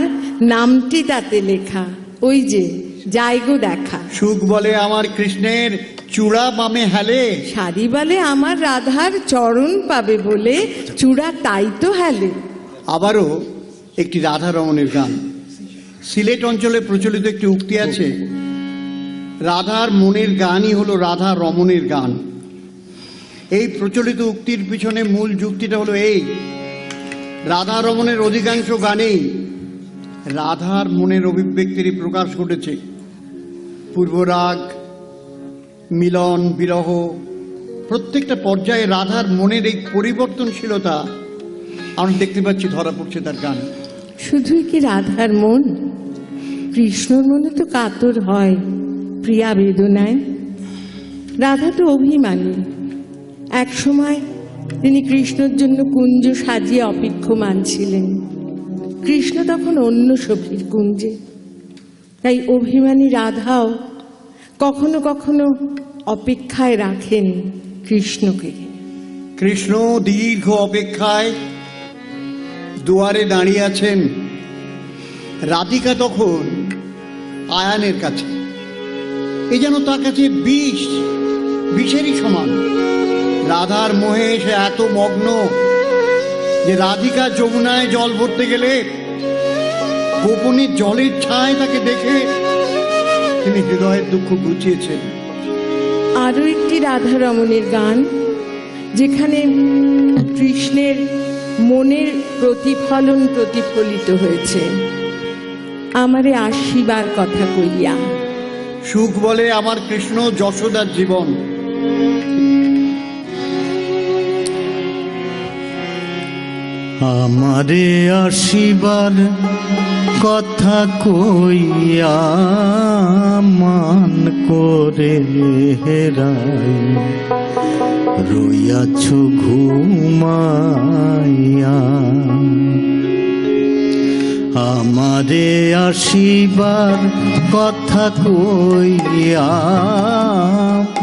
নামটি তাতে লেখা, ওই যে যাইগো দেখা। সুখ বলে আমার কৃষ্ণের চূড়া বামে হেলে। শাড়ি বলে আমার রাধার চরণ পাবে বলে চূড়া তাই তো হেলে। আবারও একটি রাধা রমণের গান। সিলেট অঞ্চলে প্রচলিত একটি উক্তি আছে, রাধার মনের গানই হলো রাধা রমণের গান। এই প্রচলিত উক্তির পিছনে মূল যুক্তিটা হলো এই, রাধা রমণের অধিকাংশ গানেই রাধার মনের অভিব্যক্তিরই প্রকাশ ঘটেছে। পূর্বরাগ, মিলন, বিরহ, প্রত্যেকটা পর্যায়ে রাধার মনের এই পরিবর্তনশীলতা আমরা দেখতে পাচ্ছি, ধরা পড়ছে তার গান। শুধুই কি রাধার মন, কৃষ্ণর মনে তো কাতর হয় প্রিয়া বেদনায়। রাধা তো অভিমানী। এক সময় তিনি কৃষ্ণর জন্য কুঞ্জ সাজিয়ে অপেক্ষমান ছিলেন। কৃষ্ণ তখন অন্য সখীর কুঞ্জে। তাই অভিমানী রাধাও কখনো কখনো অপেক্ষায় রাখেন কৃষ্ণকে। কৃষ্ণ দীর্ঘ অপেক্ষায় দুয়ারে দাঁড়িয়ে আছেন। রাধিকা তখন আয়ানের কাছে। এ যেন তার কাছে বিষেরই সমান। রাধার মোহে সে এত মগ্ন যে রাধিকা যমুনায় জল ভরতে গেলে গোপনে জলের ছায় তাকে দেখে তিনি হৃদয়ের দুঃখ বুঝিয়েছেন। আরো একটি রাধা রমণের গান, যেখানে কৃষ্ণের মনের প্রতিফলন প্রতিফলিত হয়েছে। আমারে আসিবার কথা কইয়া। সুখ বলে আমার কৃষ্ণ যশোদার জীবন। আমারে আসিবার কথা কইয়া মান করে হেরাই, রইয়াছো ঘুমাইয়া। আমারে আসিবার কথা কইয়া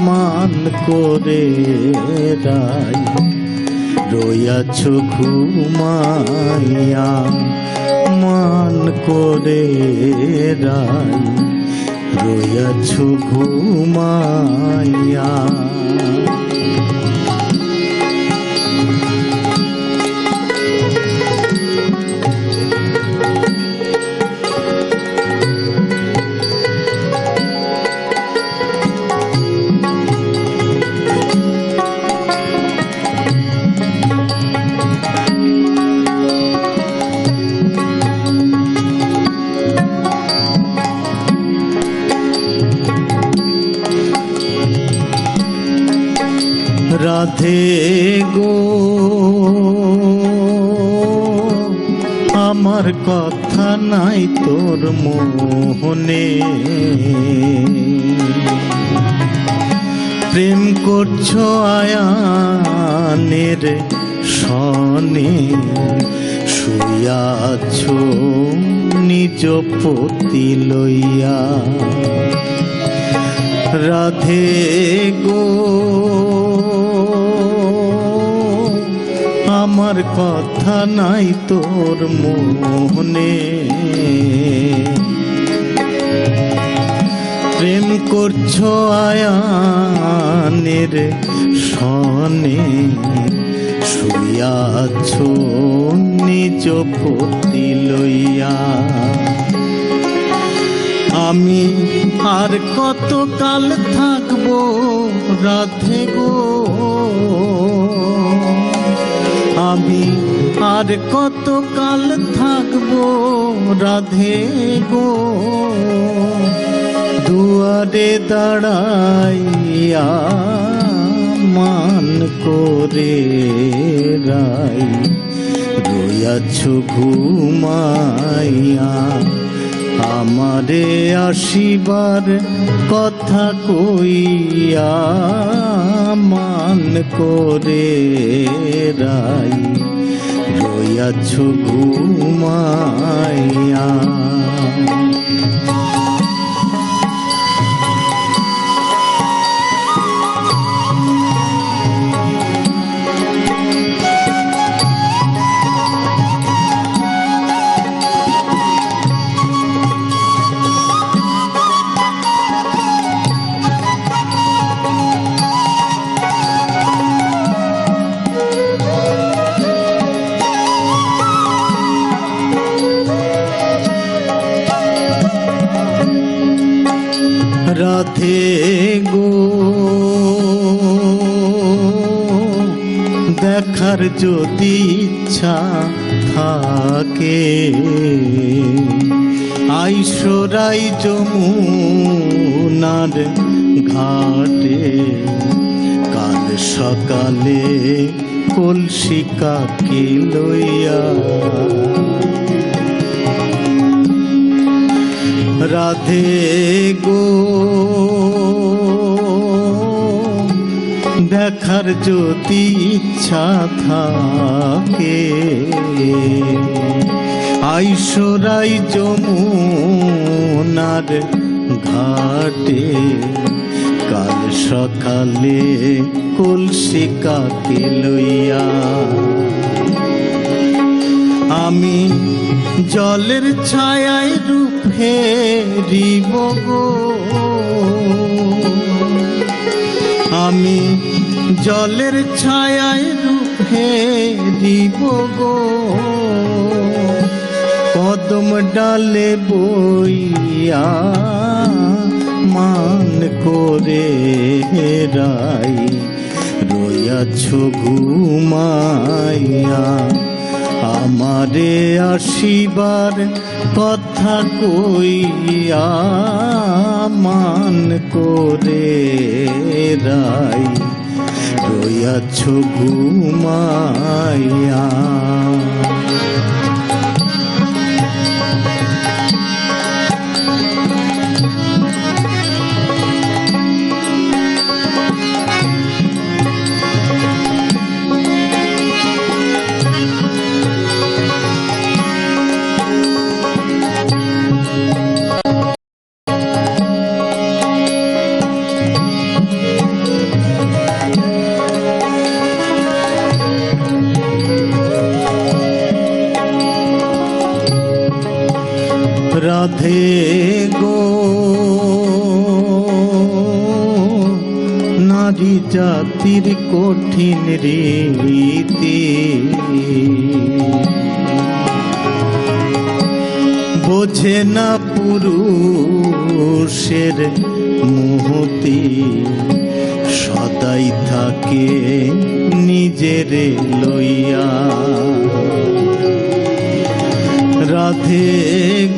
মান করে রাই, রইয়াছো ঘুমাইয়া। মান করে রাই, রইয়াছো ঘুমাইয়া। রাধে গো আমার কথা নাই তোর মোহনে, প্রেম করছো আয়ানের সনে, শুয়াছো পতি লইয়া। রাধে গো আমার কথা নাই তোর মনে, প্রেম করছো আয়ানের সনে, শুইয়াছো নিজ পতি লইয়া। আমি আর কত কাল থাকবো রাধে গো, আমি আর কত কাল থাকবো রাধে গো, দুয়ারে দাঁড়াইয়া মান করে রাই, রইয়াছো ঘুমাইয়া। আমারে আসিবার কথা কইয়া মান করে রাই, রইয়াছো ঘুমাইয়া। রাধে গো দেখার যদি ইচ্ছা থাকে, আইসরাই যমুনার ঘাটে, কাল সকালে কলসি কাকে লইয়া। রাধে গো দেখার যদি ইচ্ছা থাকে, আইসরাই যমুনার ঘাটে, কাল সকালে কলসি কাকে লইয়া। আমি জলের ছায়ায় রূপ হেরিব গো, আমি জলের ছায়ায় রূপ হেরিব গো, কদম ডালে বইয়া মান করে রাই, রইয়াছো ঘুমাইয়া। আমারে আসিবার কথা কইয়া মান করে রাই, রইয়াছো ঘুমাইয়া। রাধে গো নারী জাতির কঠিন রীতি, বোঝে না পুরুষের মহতি, সদাই থাকে নিজের লইয়া। রাধে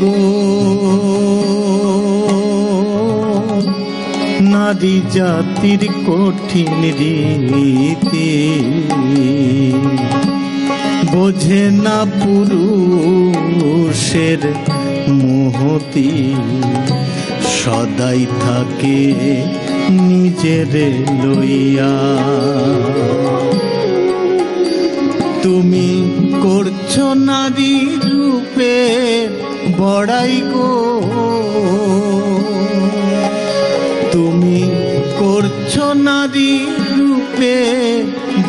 গো নারী জাতির কঠিন রীতি, বোঝে না পুরুষের মহতি, সদাই থাকে নিজের লইয়া। তুমি করছো নারী রূপে বড়াই গো, তুমি করছো নারী রূপে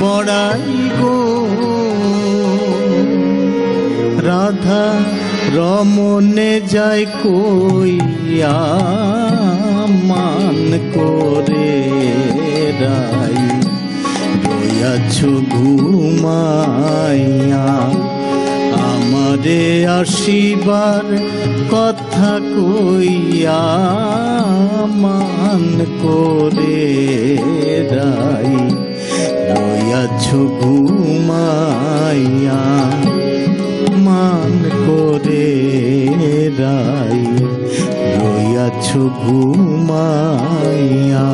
বড়াই গো। রাধা রমনে যায় কইয়া মান করে রাই, রইয়াছ ঘুমাইয়া আমারে আসিবার কথা কইয়া মান করে রাই, রইয়াছ ঘুমাইয়া মান করে রাই, রইয়াছ ঘুমাইয়া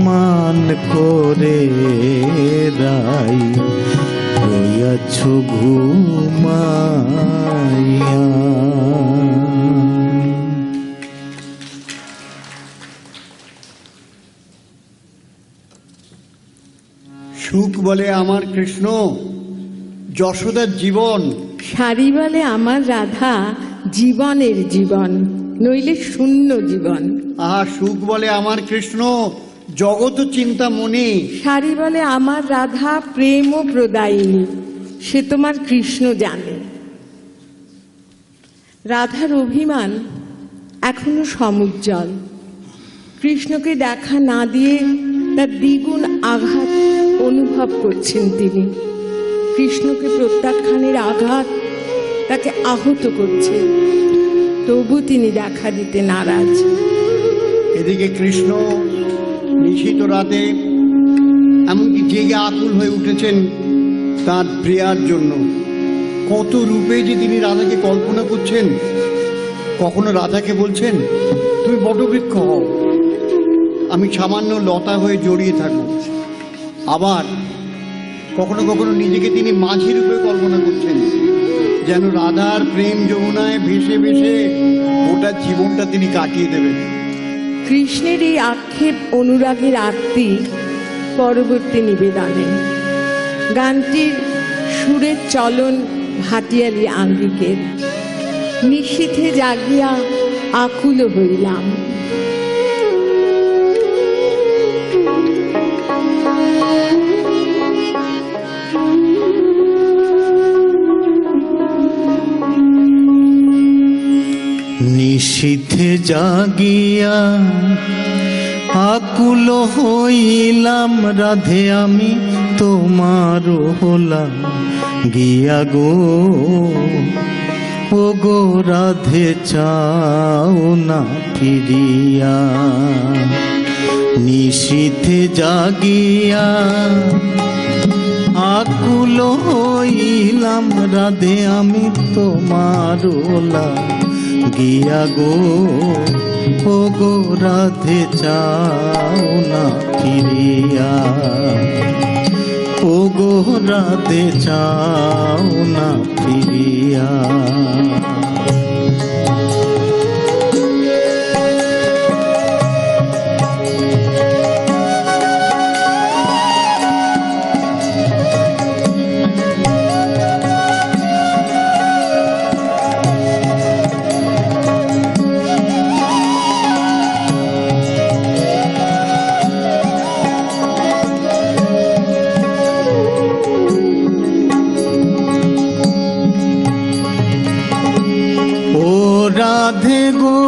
মান করে রাই, রইয়াছ ঘুমাইয়া। সুখ বলে আমার কৃষ্ণ যশোদার জীবন, শাড়ি বলে আমার রাধা জীবনের জীবন, নইলে শূন্য জীবন। আহা সুখ বলে আমার কৃষ্ণ জগত চিন্তা মনে, শাড়ি বলে আমার রাধা প্রেম ও প্রদায়িনী, সে তোমার কৃষ্ণ জানে। রাধার অভিমান এখনো সমুজ্জ্বল। কৃষ্ণকে দেখা না দিয়ে তার দ্বিগুণ আঘাত অনুভব করছেন তিনি। কৃষ্ণকে প্রত্যাখ্যানের আঘাত তাকে আহত করছে, তবু তিনি দেখা দিতে নারাজ। এদিকে কৃষ্ণ নিশিত রাতে এমনকি জেগে আকুল হয়ে উঠেছেন তার প্রিয়ার জন্য। কত রূপে যে তিনি রাধাকে কল্পনা করছেন। কখনো রাধাকে বলছেন তুমি বটবৃক্ষ হও, আমি সামান্য লতা হয়ে জড়িয়ে থাকব। আবার কখনো কখনো নিজেকে তিনি মাঝি রূপে কল্পনা করছেন, যেন রাধার প্রেম যমুনায় ভেসে ভেসে গোটা জীবনটা তিনি কাটিয়ে দেবেন। কৃষ্ণের এই আক্ষেপ অনুরাগের আরতি পরবর্তী নিবেদনে। গানটির সুরের চলন ভাটিয়ালি আঙ্গিকের। নিশীথে জাগিয়া আকুল হইলাম। নিশীথে জাগিয়া আকুল হইলাম, রাধে আমি তোমার হলাম গিয়া গো। ও গো রাধে চাও না ফিরিয়া, নিশীথে জাগিয়া আকুল হইলাম, রাধে আমি তোমার হলাম গিয়া গো। ও গো রাধে চাও না ফিরিয়া, ও গো রাধে চাও না ফিরিয়া। রাধে গো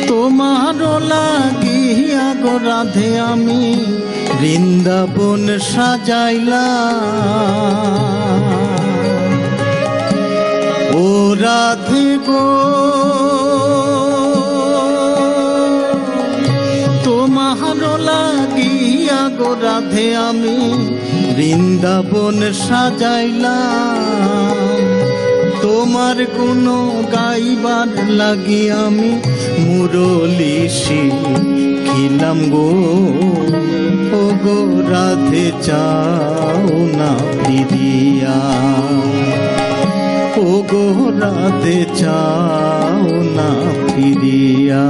তোমার লাগিয়া গো রাধে আমি বৃন্দাবন সাজাইলাম। ও রাধে গো তোমার লাগিয়া গো রাধে আমি বৃন্দাবন সাজাইলাম। তোমার গুণ গাইবার লাগি আমি মুরলি শিখিলাম গো। ও গো রাধে চাও না ফিরিয়া, ও গো রাধে চাও না ফিরিয়া।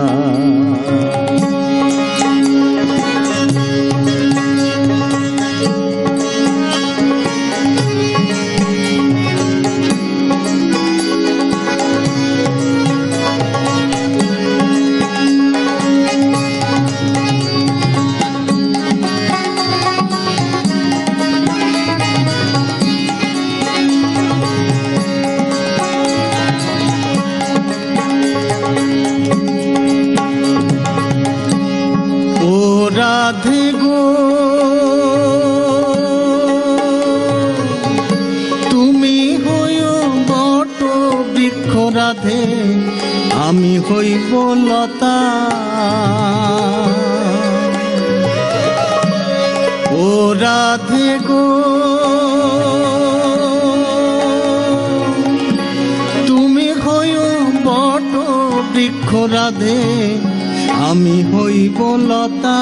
রাধে আমি হইব লতা। ও রাধে গো তুমি হইও বট বৃক্ষ রাধে আমি হইব লতা।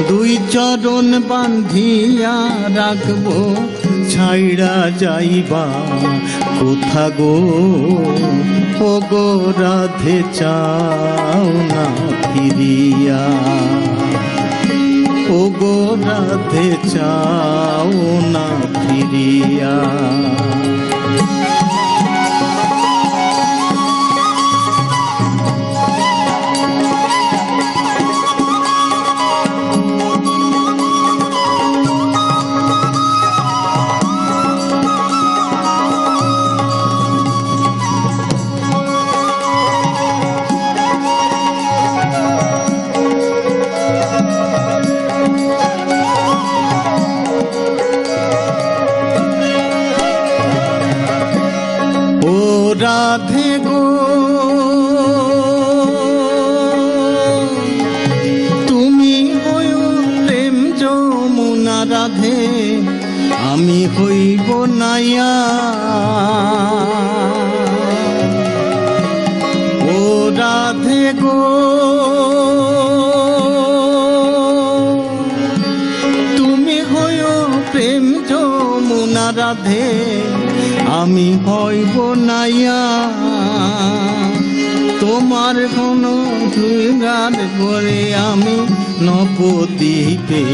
দুই চরণ বান্ধিয়া রাখবো ছাইড়া যাইবা কোথা গো। ও গো রাধে চাও না ফিরিয়া। ও গো রাধে চাও না ফিরিয়া। রাধে গো তুমি হইও প্রেম যমুনা রাধে আমি হইব নাইয়া। ও রাধে গো তুমি হইও প্রেম যমুনা রাধে আমি হইব নাইয়া। তোমার কোন গান করে আমি নবদ্বীপে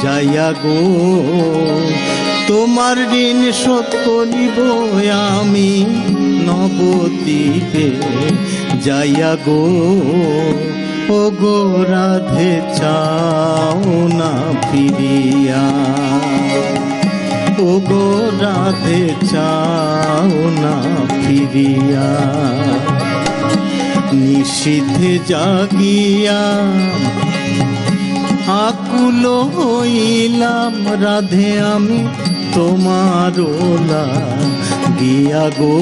যাইয়া গো। তোমার ঋণ শোধ করিব আমি নবদ্বীপে যাইয়া গো। ও গো রাধে চাও না ফিরিয়া। ও গো রাধে চাও না ফিরিয়া। নিশীথে জাগিয়া আকুল হইলাম রাধে আমি তোমার গিয়া গো।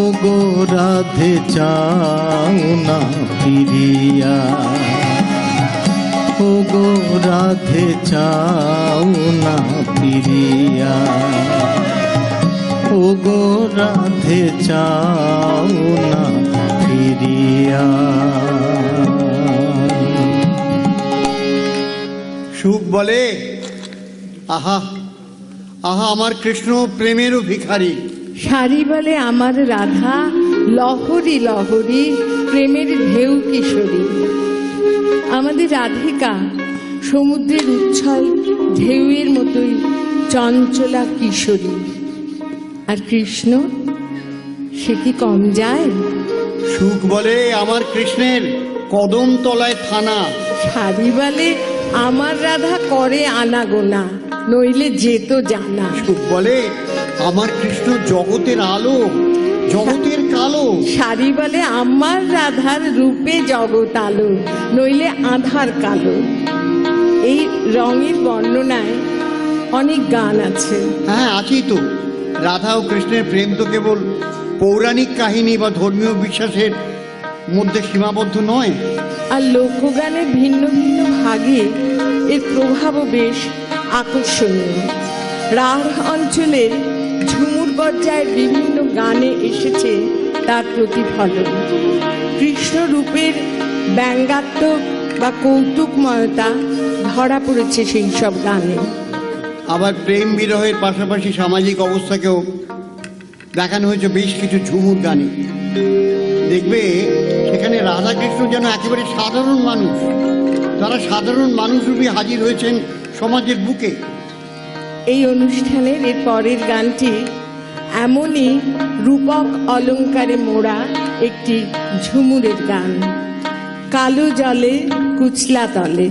ও গো রাধে চাও না ফিরিয়া। ও গো রাধে চাও না ফিরিয়া। ও গো রাধে চাও না ফিরিয়া। সুখ বলে আহা আহা আমার কৃষ্ণ প্রেমেরও ভিখারি। শাড়ি বলে আমার রাধা লহরী লহরী প্রেমের ঢেউ কিশোরী। আমাদের রাধিকা সমুদ্রের উচ্ছল ঢেউয়ের মতোই চঞ্চলা কিশোরী। আর কৃষ্ণ সে কি কম যায়? সুখ বলে আমার কৃষ্ণের কদম তলায় থানা। শাড়ি বলে আমার রাধা করে আনাগোনা নইলে যেত জানা। সুখ বলে আমার কৃষ্ণ জগতের আলো জগতের কালো। শাড়ি বলে আমার রাধার রূপে জগৎ আলো নইলে আধার কালো। এই রঙের বর্ণনায় অনেক গান আছে। হ্যাঁ আছেই তো। রাধা ও কৃষ্ণের প্রেম তো কেবল পৌরাণিক কাহিনী বা ধর্মীয় বিশ্বাসের মধ্যে সীমাবদ্ধ নয়। আর লোকগানের ভিন্ন ভিন্ন ভাগে এর প্রভাবও বেশ আকর্ষণীয়। রাঢ় অঞ্চলের ঝুমুর পর্যায়ের বিভিন্ন গানে এসেছে তার প্রতিফলন। কৃষ্ণ রূপের ব্যঙ্গাত্মক বা কৌতুকময়তা ধরা পড়েছে সেই সব গানে। আবার প্রেম বিরহের পাশাপাশি সামাজিক অবস্থাকেও দেখানো হয়েছে বেশ কিছু ঝুমুর গানে। দেখবে সেখানে রাধা কৃষ্ণ যেন একেবারে সাধারণ মানুষ। তারা সাধারণ মানুষ রূপে হাজির হয়েছেন সমাজের বুকে। এই অনুষ্ঠানের এর পরের গানটি এমনই রূপক অলঙ্কারে মোড়া একটি ঝুমুরের গান। কালো জলে কুচলা তলে।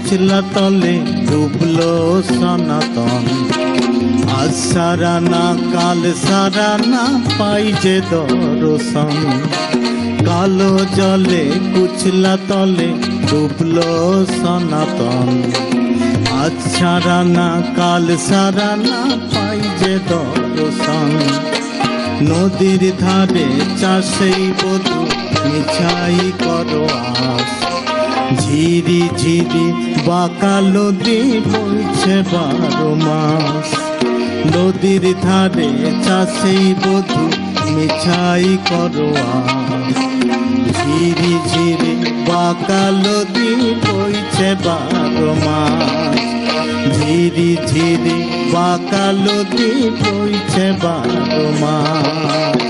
কুচলা তলে ডুবলো সনাতন। আজ সারা না কাল সারা না পাই যে দর্শন। কালো জলে কুচলা তলে ডুবলো সনাতন। আজ সারা না কাল সারা না পাই যে দর্শন। নদীর ধারে চাষেই বধূ মিছাই করো আস। ঝিরি ঝিরি বাঁকা নদী বইছে 12 মাস। নদীর ধারে চাষেই বধূ মিছাই করো আস। ঝিরি ঝিরি বাঁকা নদী বইছে 12 মাস। ঝিরি ঝিরি বাঁকা নদী বইছে 12 মাস।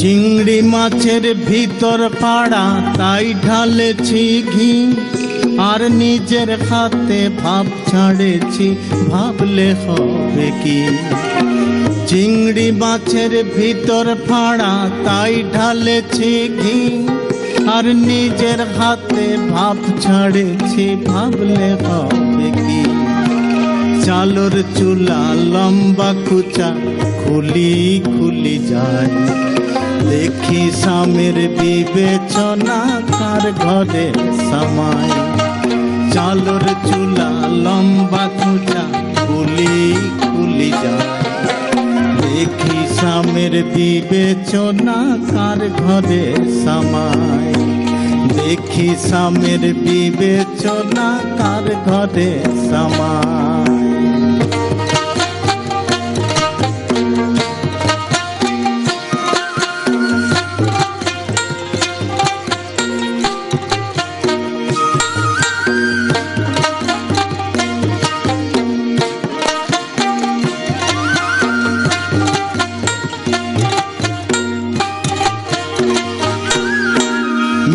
চিংড়ি মাছের ভিতর পাড়া তাই ঢালেছি ঘি। আর নিজের হাতে ভাব ছাড়েছি, ভাবলে হবে কি। চিংড়ি মাছের ভিতর ফাড়া তাই ঢালেছি ঘি। আর নিজের হাতে ভাব ছাড়েছি, ভাবলে হবে কি। চালর চুলা লম্বা কুচা খুলি খুলি যায়। দেখি স্বামীর বিবেচনা কার ঘরে সামায়। চালর চুলা লম্বা কুচা খুলি খুলি যায়। দেখি স্বামীর বিবেচনা কার ঘরে সামায়। দেখি স্বামীর বিবেচনা কার ঘরে সামায়।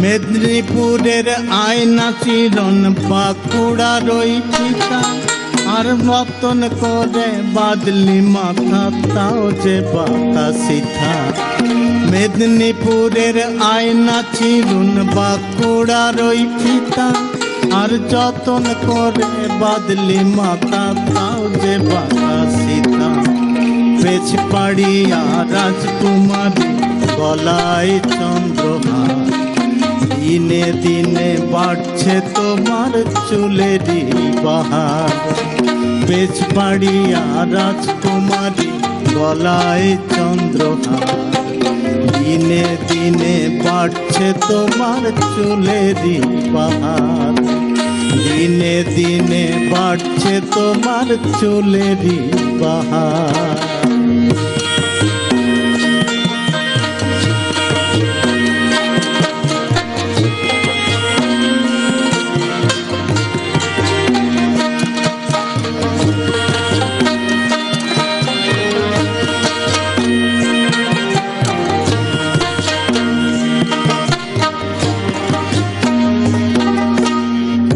মেদিনীপুরের আয়না চিরন বাঁকুড়ার ওই পিতা। আর মতন করে বাদলি মাথা তাও যে বাতাসিথা। মেদিনীপুরের আয়না চিরুন বাঁকুড়ার ওই পিতা। আর যতন করে বাদলি মাথা তাও যে বাতাসিথা। পেছ পাড়িয়া রাজকুমারী গলায় চন্দ্রহার। দিনে দিনে বাড়ছে তোমার চুলেরই বাহার। পেছ পাড়িয়া রাজকুমারী গলায় চন্দ্রহার। দিনে দিনে বাড়ছে তোমার চুলেরই বাহার। দিনে দিনে বাড়ছে তোমার চুলেরই বাহার।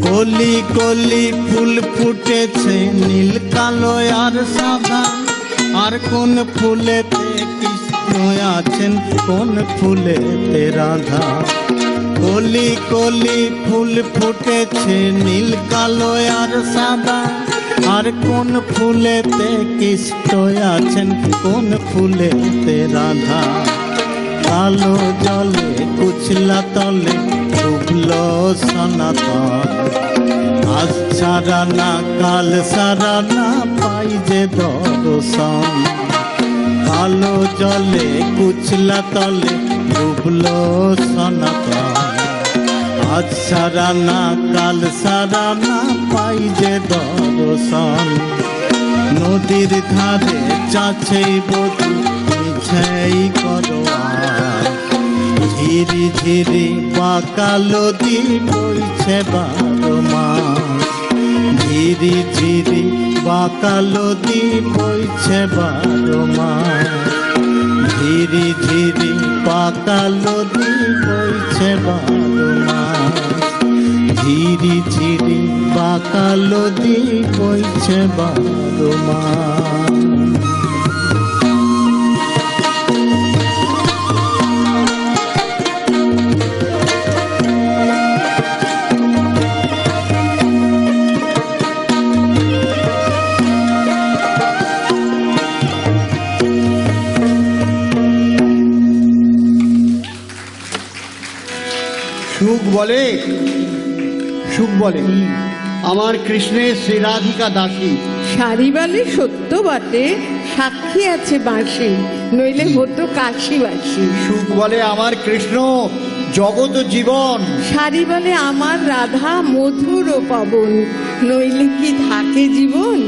কলি কলি ফুল ফুটেছে নীল কালো আর সাদা। আর কোন ফুলেতে কৃষ্ণ আছেন, কোন ফুলেতে রাধা। কলি কলি ফুল ফুটেছে নীল কালো আর সাদা। আর কোন ফুলেতে কৃষ্ণ আছেন, কোন ফুলেতে রাধা। কালো জলে কুচলা তলে ডুবলো সনাতন। আজ সারা না কাল সারা না পাই যে দর্শন। কালো জলে কুচলা তলে ডুবলো সনাতন। আজ সারা না কাল সারা না পাই যে দর্শন। নদীর ধারে চাছেই বধূ মিছাই করো আস। ঝিরি ঝিরি বাঁকা নদী বইছে 12 মাস। ঝিরি ঝিরি বাঁকা নদী বইছে 12 মাস, ঝিরি ঝিরি বাঁকা নদী বইছে 12 মাস, ঝিরি ঝিরি বাঁকা নদী বইছে 12 মাস। সুখ বলে আমার কৃষ্ণের শ্রী রাধিকা দাসী। সারি বলে সত্য বটে, সাক্ষী আছে বাঁশি, নইলে হতো কাশিবাসী। সুখ বলে আমার কৃষ্ণ জগৎ জীবন, সারি বলে আমার রাধা মধুর ও পবন, নইলে কি থাকে জীবন।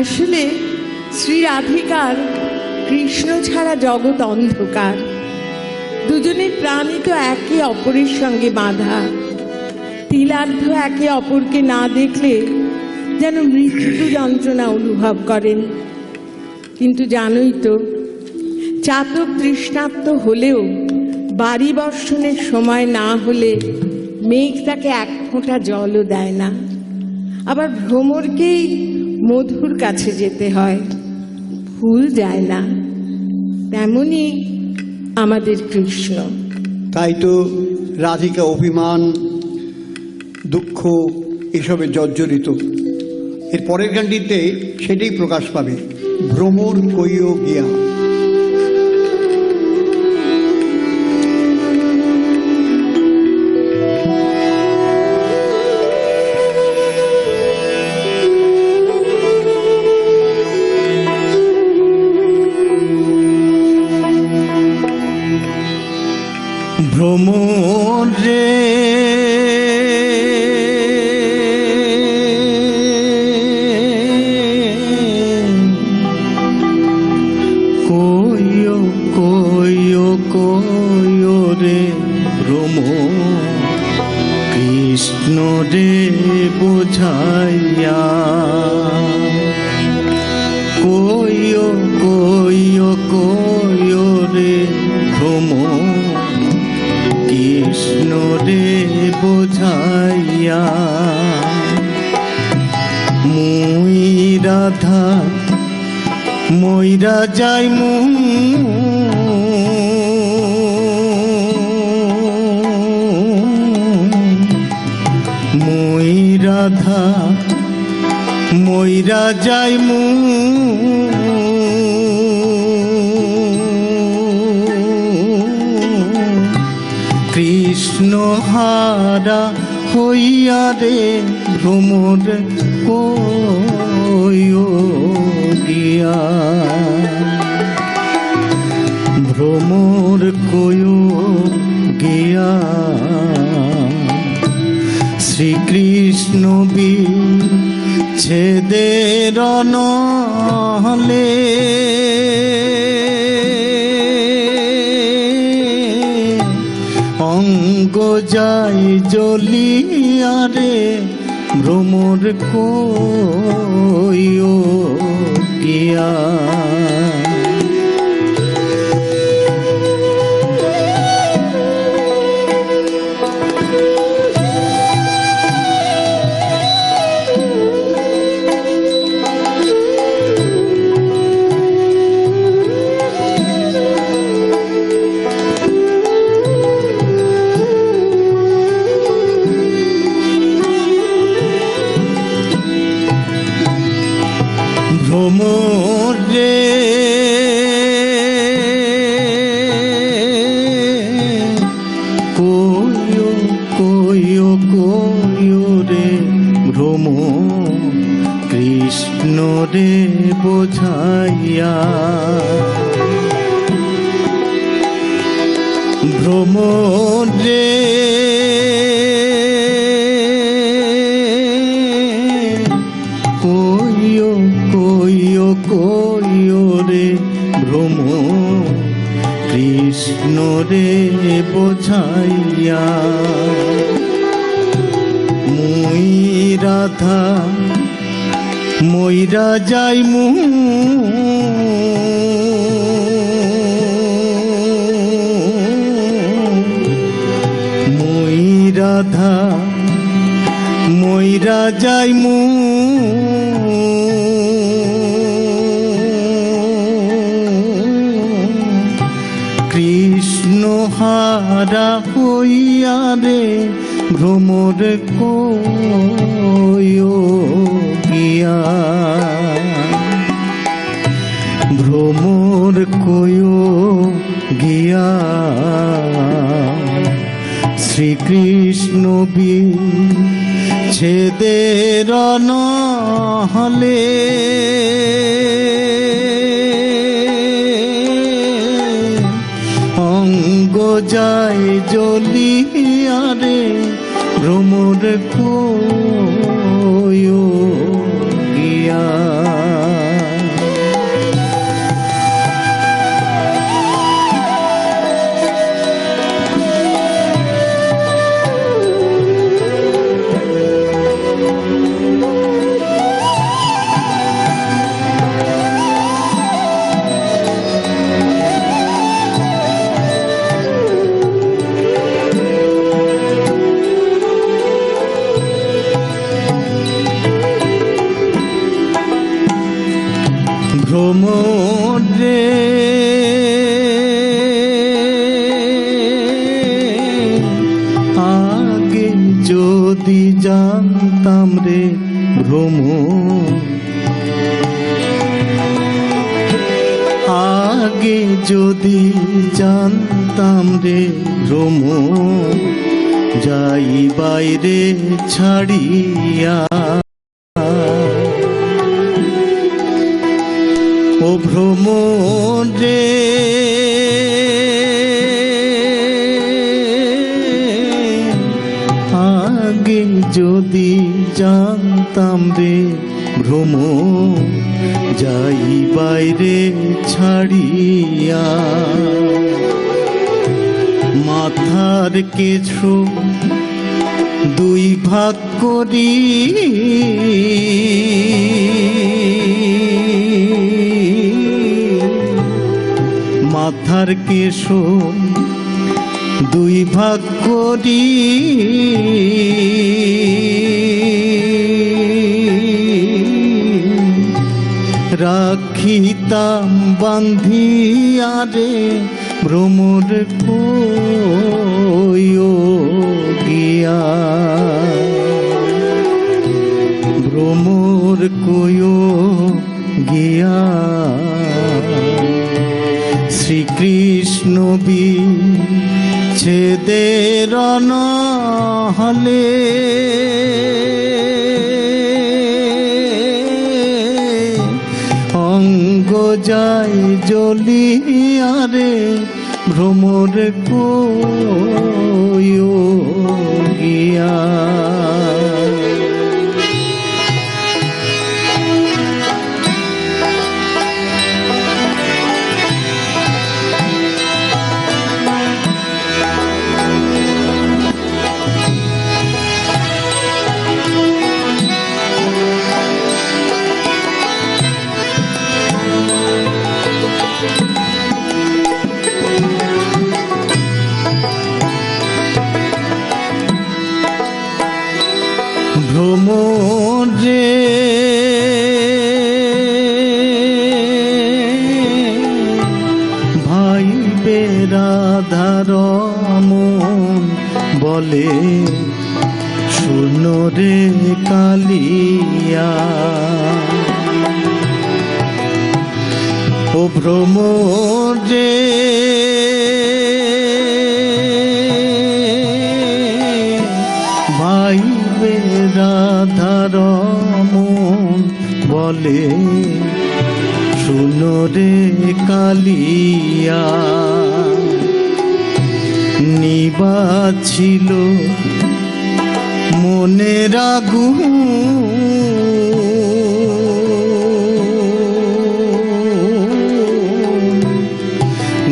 আসলে শ্রী রাধিকার কৃষ্ণ ছাড়া জগৎ অন্ধকার। দুজনের প্রাণই তো একে অপরের সঙ্গে বাঁধা। তিলার্ধ একে অপরকে না দেখলে যেন মৃত্যু যন্ত্রণা অনুভব করেন। কিন্তু জানোই তো, চাতক তৃষ্ণার্ত হলেও বাড়ি বর্ষণের সময় না হলে মেঘ তাকে এক ফোঁটা জলও দেয় না। আবার ভ্রমরকেই মধুর কাছে যেতে হয়, ফুল যায় না। তেমনি আমাদের কৃষ্ণ। তাই তো রাধিকা অভিমান, দুঃখ এসবে জর্জরিত। এর পরের গানটিতে সেটাই প্রকাশ পাবে, ভ্রমর কইও গিয়া। ভ্রমর রে কইও কইও কইও রে ভ্রমর, কৃষ্ণ রে বোঝাইয়া। কইও কইও কইও রে ভ্রমর, কৃষ্ণ রে বোঝাইয়া। মুই রাধা মইরা যাই মুই রাধা মইরা যাই কৃষ্ণ হারা হইয়া রে ভ্রমর কইও গিয়া। ভ্রমর কইও গিয়া, শ্রীকৃষ্ণ বিচ্ছেদের নহলে অঙ্গ যাই জ্বলিয়া রে ভ্রমর কইও গিয়া। ভ্রমর রে কইও কইও কইও রে ভ্রমর, কৃষ্ণ রে বোঝাইয়া। ভ্রমর রে কইও কইও কইও রে ভ্রমর, কৃষ্ণ রে বোঝাইয়া। মই রাধা মইরা যাই মই রাধা মইরা যাই কৃষ্ণ হারা হইয়া রে ভ্রমর কইয়া ভ্রমর গিয়া শ্রীকৃষ্ণ বিচ্ছেদের নহলে অঙ্গ যায় জ্বলিয়া রে ভ্রমর গিয়া ভ্রমরে আগে যদি জানতাম রে আগে যদি জানতাম রে যাই বাইরে ছাড়িয়া ও ভ্রমরে আগে যদি জানতাম রে যাই বাইরে ছাড়িয়া মাথার কিছু দুই ভাগ করি মাথার কেশ দুই ভাগ করি রাখিতাম বান্ধিয়া রে ভ্রমর গিয়া ভ্রমর গিয়া শ্রীকৃষ্ণ বিচ্ছেদের নহলে অঙ্গ যায় জ্বলিয়া রে ভ্রমর গিয়া ভ্রমরে ভাই বেরাধার মন বলে শুনো রে কালিয়া ও ভ্রমরে ভাই রাধার মন বলে শুনো রে কালিয়া নিবাছিল মনের আগুন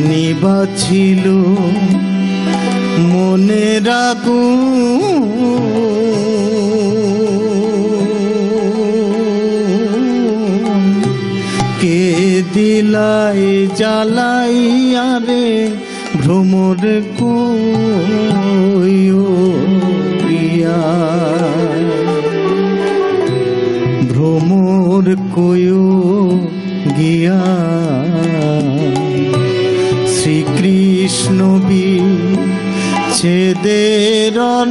নিবাছিল মনের আগুন কে দিলাই জ্বালাইয়া রে ভ্রমর কইয়া, ভ্রমর কইও গিয়া শ্রীকৃষ্ণ বিচ্ছেদের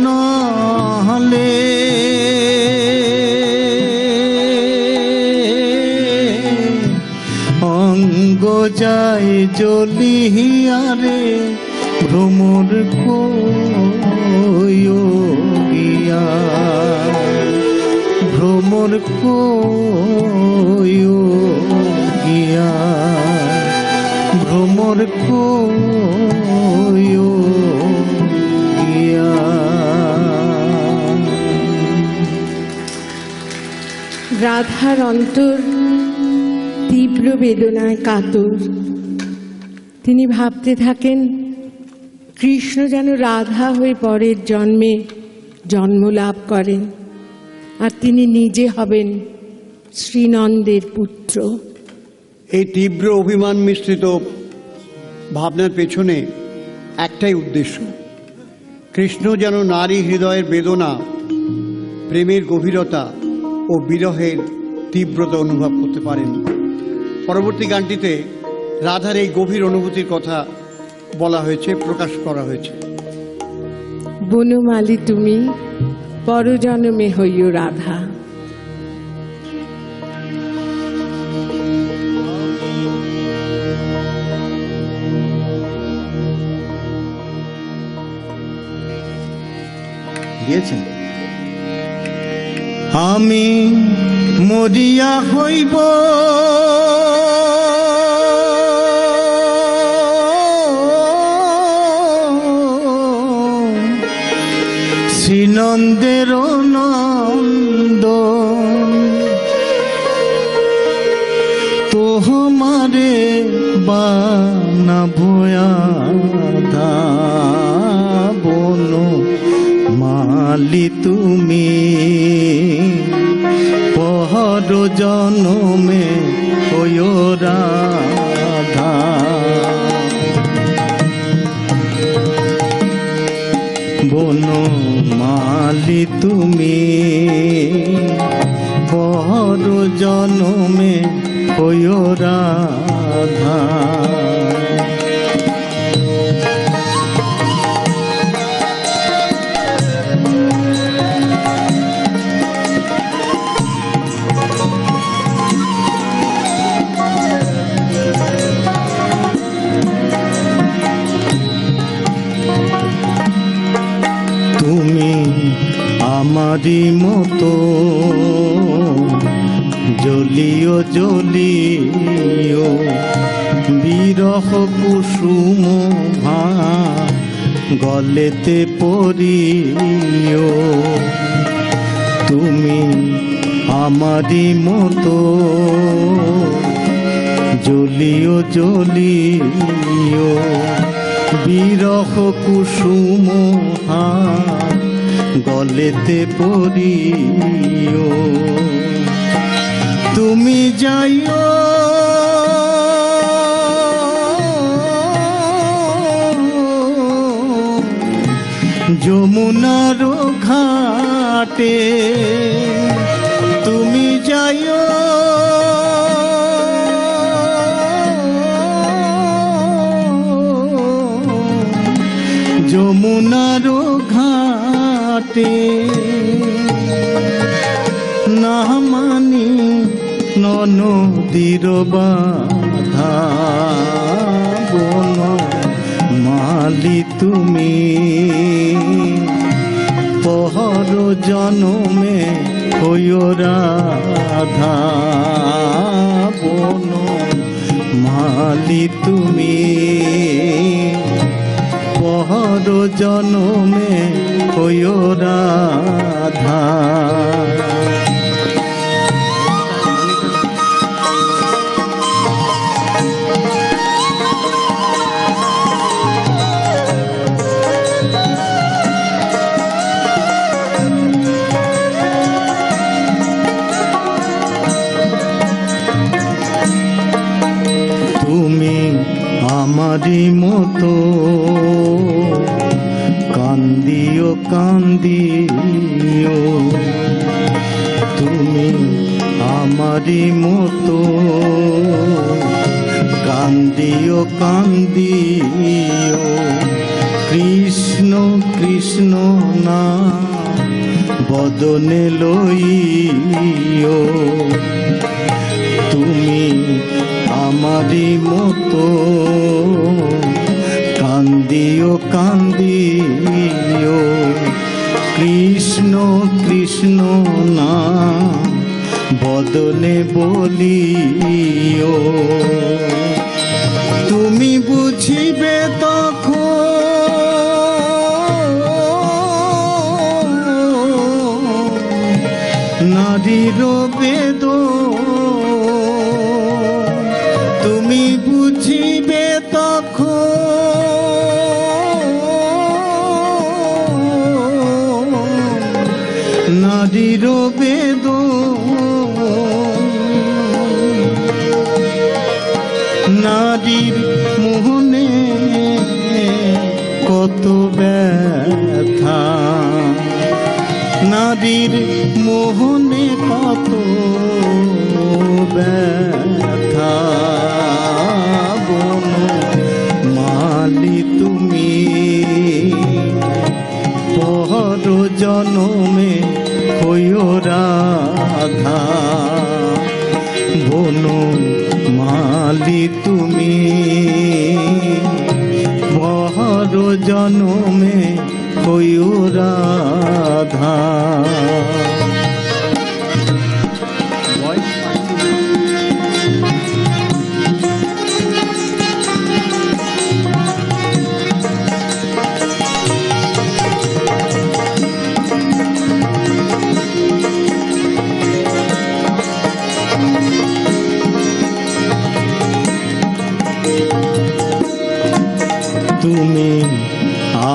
নহলে অঙ্গ যায় জ্বলিয়া রে ভ্রমর কইও গিয়া, ভ্রমর কইও গিয়া, ভ্রমর কইও গিয়া। রাধার অন্তর তীব্র বেদনায় কাতর। তিনি ভাবতে থাকেন কৃষ্ণ যেন রাধা হয়ে পরের জন্মে জন্ম লাভ করেন, আর তিনি নিজে হবেন শ্রীনন্দের পুত্র। এই তীব্র অভিমান মিশ্রিত ভাবনার পেছনে একটাই উদ্দেশ্য, কৃষ্ণ যেন নারী হৃদয়ের বেদনা, প্রেমের গভীরতা ও বিরহের তীব্রতা অনুভব করতে পারেন। পরবর্তী গানটিতে রাধার এই গভীর অনুভূতির কথা বলা হয়েছে, প্রকাশ করা হয়েছে। বনমালী তুমি পরজন্মে হইও রাধা। দিয়েছেন। আমি মরিয়া হইব শ্রীনন্দের নন্দ, তোহমারে বানাবো আধা বনো মালি তুমি পহর জনমে হইও রাধা। বনমালী তুমি পর জনমে হইও রাধা। তুমি আমারি মতো জ্বলিও জ্বলিও বিরহ কুসুম গলেতে পড়িও। তুমি আমারি মতো জ্বলিও জ্বলিও বিরহ কুসুম গলেতে পড়িও। তুমি যাইও যমুনার ঘাটে, তুমি যাইও যমুনার ঘাটে। না মানি নদীর বাধা, বনমালী তুমি পহর জনমে হইও রাধা। বনমালী তুমি পহর জনমে হইও রাধা। আমারই মতো কান্দিও কান্দিও, তুমি আমারই মতো কান্দিও কান্দিও। কৃষ্ণ কৃষ্ণ না বদনে লইও, তুমি আমারই মতো কান্দিও কান্দিও। কৃষ্ণ কৃষ্ণ না বদনে বলিও, তুমি বুঝিবে তখন নারীর বেদন, তুমি বুঝিবে তখন নারীর বেদন। নারীর মোহনে কত ব্যথা, নারীর মোহনে কত ব্যথা। বন মালি তুমি পর জনমে হইও রাধা, বন মালি তুমি পর জনমে হইও রাধা। তুমি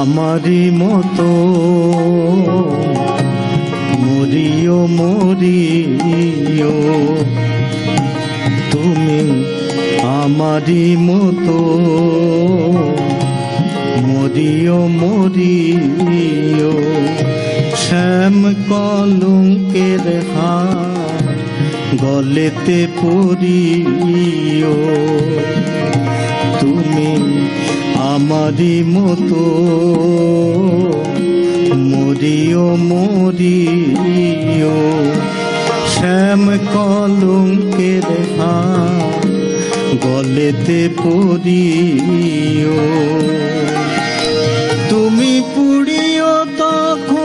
আমারই মতো মরিও মরিও, তুমি আমারই মতো মরিও মরিও। শ্যাম কলঙ্কের হার গলেতে পরিও, তুমি আমারই মতো মরিও মরিও। শ্যাম কলঙ্কের হার গলেতে পরিও, তুমি পুড়িও তখন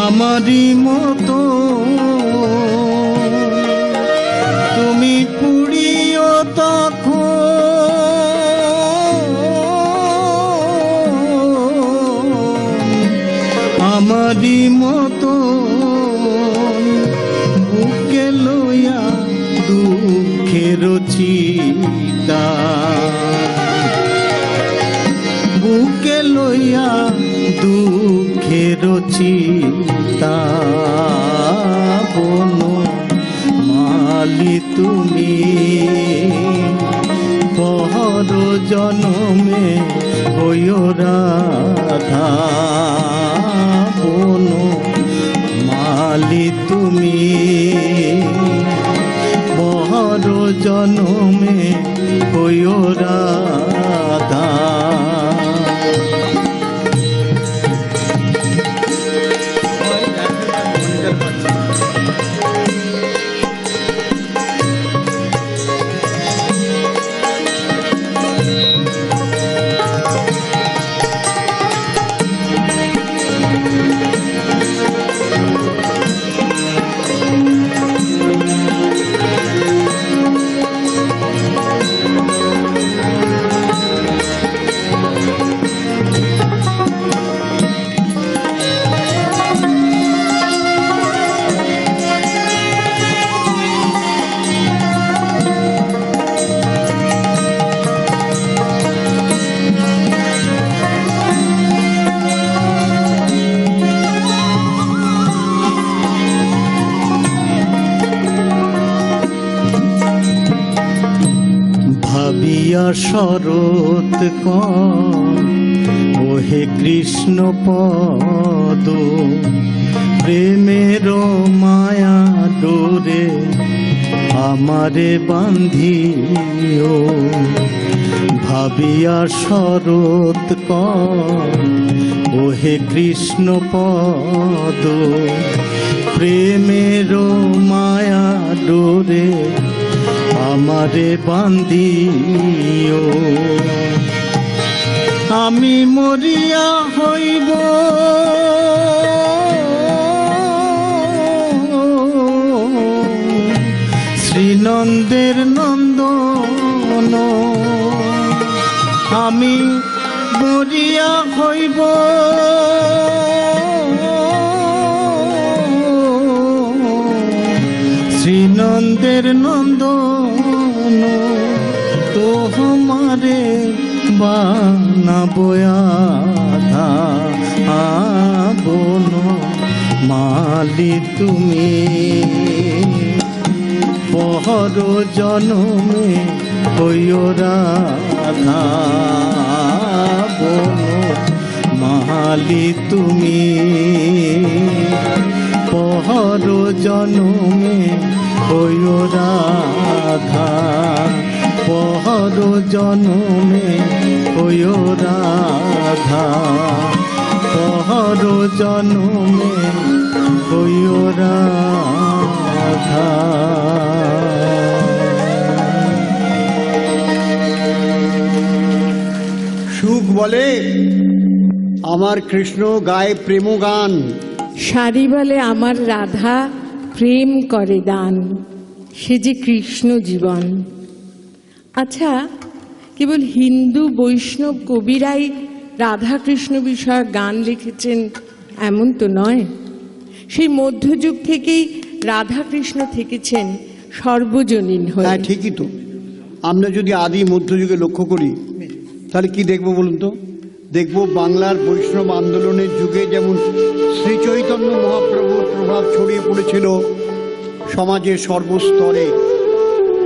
আমারই মতো, তুমি পুড়িও তখন আমারই মতো। বুকে লইয়া দুঃখের চিতা, বুকে লইয়া দুঃখের চিতা। বন মালি তুমি পর জনমে হইও রাধা, বন মালি তুমি পর জনমে হইও রাধা। শরৎ কর ওহে কৃষ্ণ পদ প্রেমের মায়া ডোরে আমারে বান্ধিও ভাবিয়া শরৎ কর ওহে কৃষ্ণ পদ প্রেমের মায়া ডোরে আমারে বান্ধিও আমি মরিয়া হইব শ্রীনন্দের নন্দন আমি মরিয়া হইব শ্রীনন্দের নন্দন তোমারে বানাবয়াধা বন মালি তুমি পহর জনমে হইও রাধা বন মালি তুমি পহর জনমে হইও রাধা পহর জনমে হইও রাধা পহর জনমে হইও রাধা। সুখ বলে আমার কৃষ্ণ গায়ে প্রেম গান, সারি বলে আমার রাধা প্রেম করে দান, সে যে কৃষ্ণ জীবন। আচ্ছা, কেবল হিন্দু বৈষ্ণব কবিরাই রাধা কৃষ্ণ বিষয়ক গান লিখেছেন এমন তো নয়। সেই মধ্যযুগ থেকেই রাধা কৃষ্ণ থেকেছেন সর্বজনীন হয়ে। হ্যাঁ ঠিকই তো। আমরা যদি আদি মধ্যযুগে লক্ষ্য করি তাহলে কি দেখব বলুন তো? দেখব বাংলার বৈষ্ণব আন্দোলনের যুগে যেমন শ্রী চৈতন্য মহাপ্রভুর প্রভাব ছড়িয়ে পড়েছিল সমাজের সর্বস্তরে,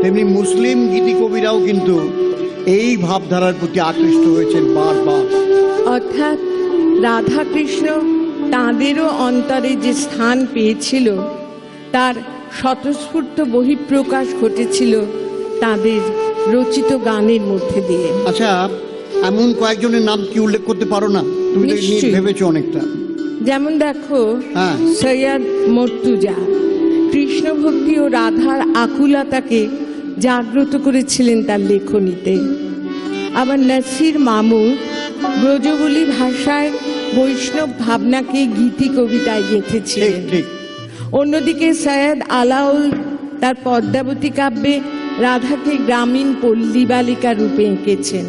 তেমনি মুসলিম গীতি কবিরাও কিন্তু এই ভাবধারার প্রতি আকৃষ্ট হয়েছেন বারবার। অর্থাৎ রাধা কৃষ্ণ তাঁদেরও অন্তরে যে স্থান পেয়েছিল তার স্বতঃস্ফূর্ত বহিঃপ্রকাশ ঘটেছিল তাদের রচিত গানের মধ্যে দিয়ে। আচ্ছা, এমন কয়েকজনের নাম কি উল্লেখ করতে পারো না? তুমি তো নিশ্চয়ই। ভেবেছো অনেকটা। যেমন দেখো, হ্যাঁ। সৈয়দ মর্তুজা কৃষ্ণ ভক্তি ও রাধার আকুলতাকে জাগ্রত করেছিলেন তার লেখনীতে। আবার নসির মামুদ ব্রজবুলি ভাষায় বৈষ্ণব ভাবনাকে গীতি কবিতায় ঠিক গেঁথেছিলেন। ঠিক। অন্যদিকে সৈয়দ আলাউল তার পদ্মাবতী কাব্যে রাধাকে গ্রামীণ পল্লী বালিকা রূপে এঁকেছেন।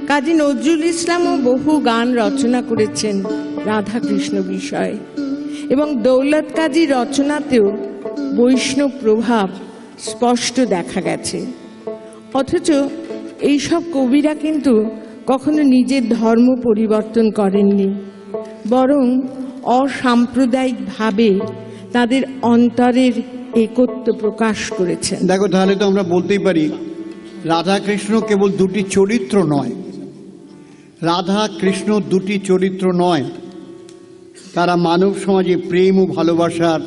কাজী নজরুল ইসলামও বহু গান রচনা করেছেন রাধা কৃষ্ণ বিষয়ে, এবং দৌলত কাজী রচনাতেও বৈষ্ণব প্রভাব স্পষ্ট দেখা গেছে। অথচ এইসব কবিরা কিন্তু কখনো নিজের ধর্ম পরিবর্তন করেননি, বরং অসাম্প্রদায়িকভাবে তাদের অন্তরের একত্ব প্রকাশ করেছেন। দেখো, তাহলে তো আমরা বলতেই পারি রাধা কৃষ্ণ কেবল দুটি চরিত্র নয়, রাধা কৃষ্ণ দুটি চরিত্র নয়, তারা মানব সমাজে প্রেম ও ভালোবাসার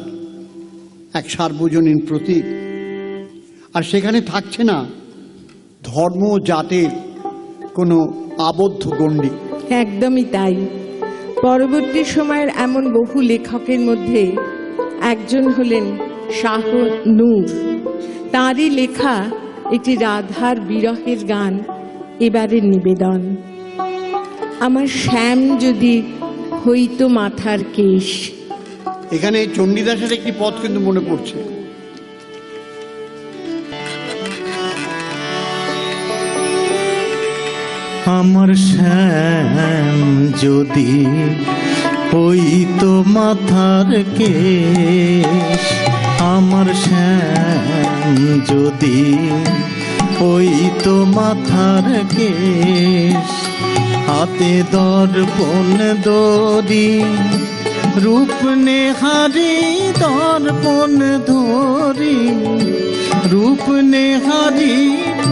এক সার্বজনীন প্রতীক। আর সেখানে থাকছে না ধর্ম জাতের কোনো আবদ্ধ গণ্ডি। একদমই তাই। পরবর্তী সময়ের এমন বহু লেখকের মধ্যে একজন হলেন শাহ নূর। তাঁরই লেখা একটি রাধার বিরহের গান এবারের নিবেদন। আমার শ্যাম যদি হইতো মাথার কেশ। এখানে চণ্ডীদাসের একটি পদ কিন্তু মনে পড়ছে। আমার শ্যাম যদি হইতো মাথার কেশ, আমার শ্যাম যদি হইতো মাথার কেশ, হাতে দর্পণ দড়ি রূপ নেহারি দর্পণ ধরি, রূপ নেহারি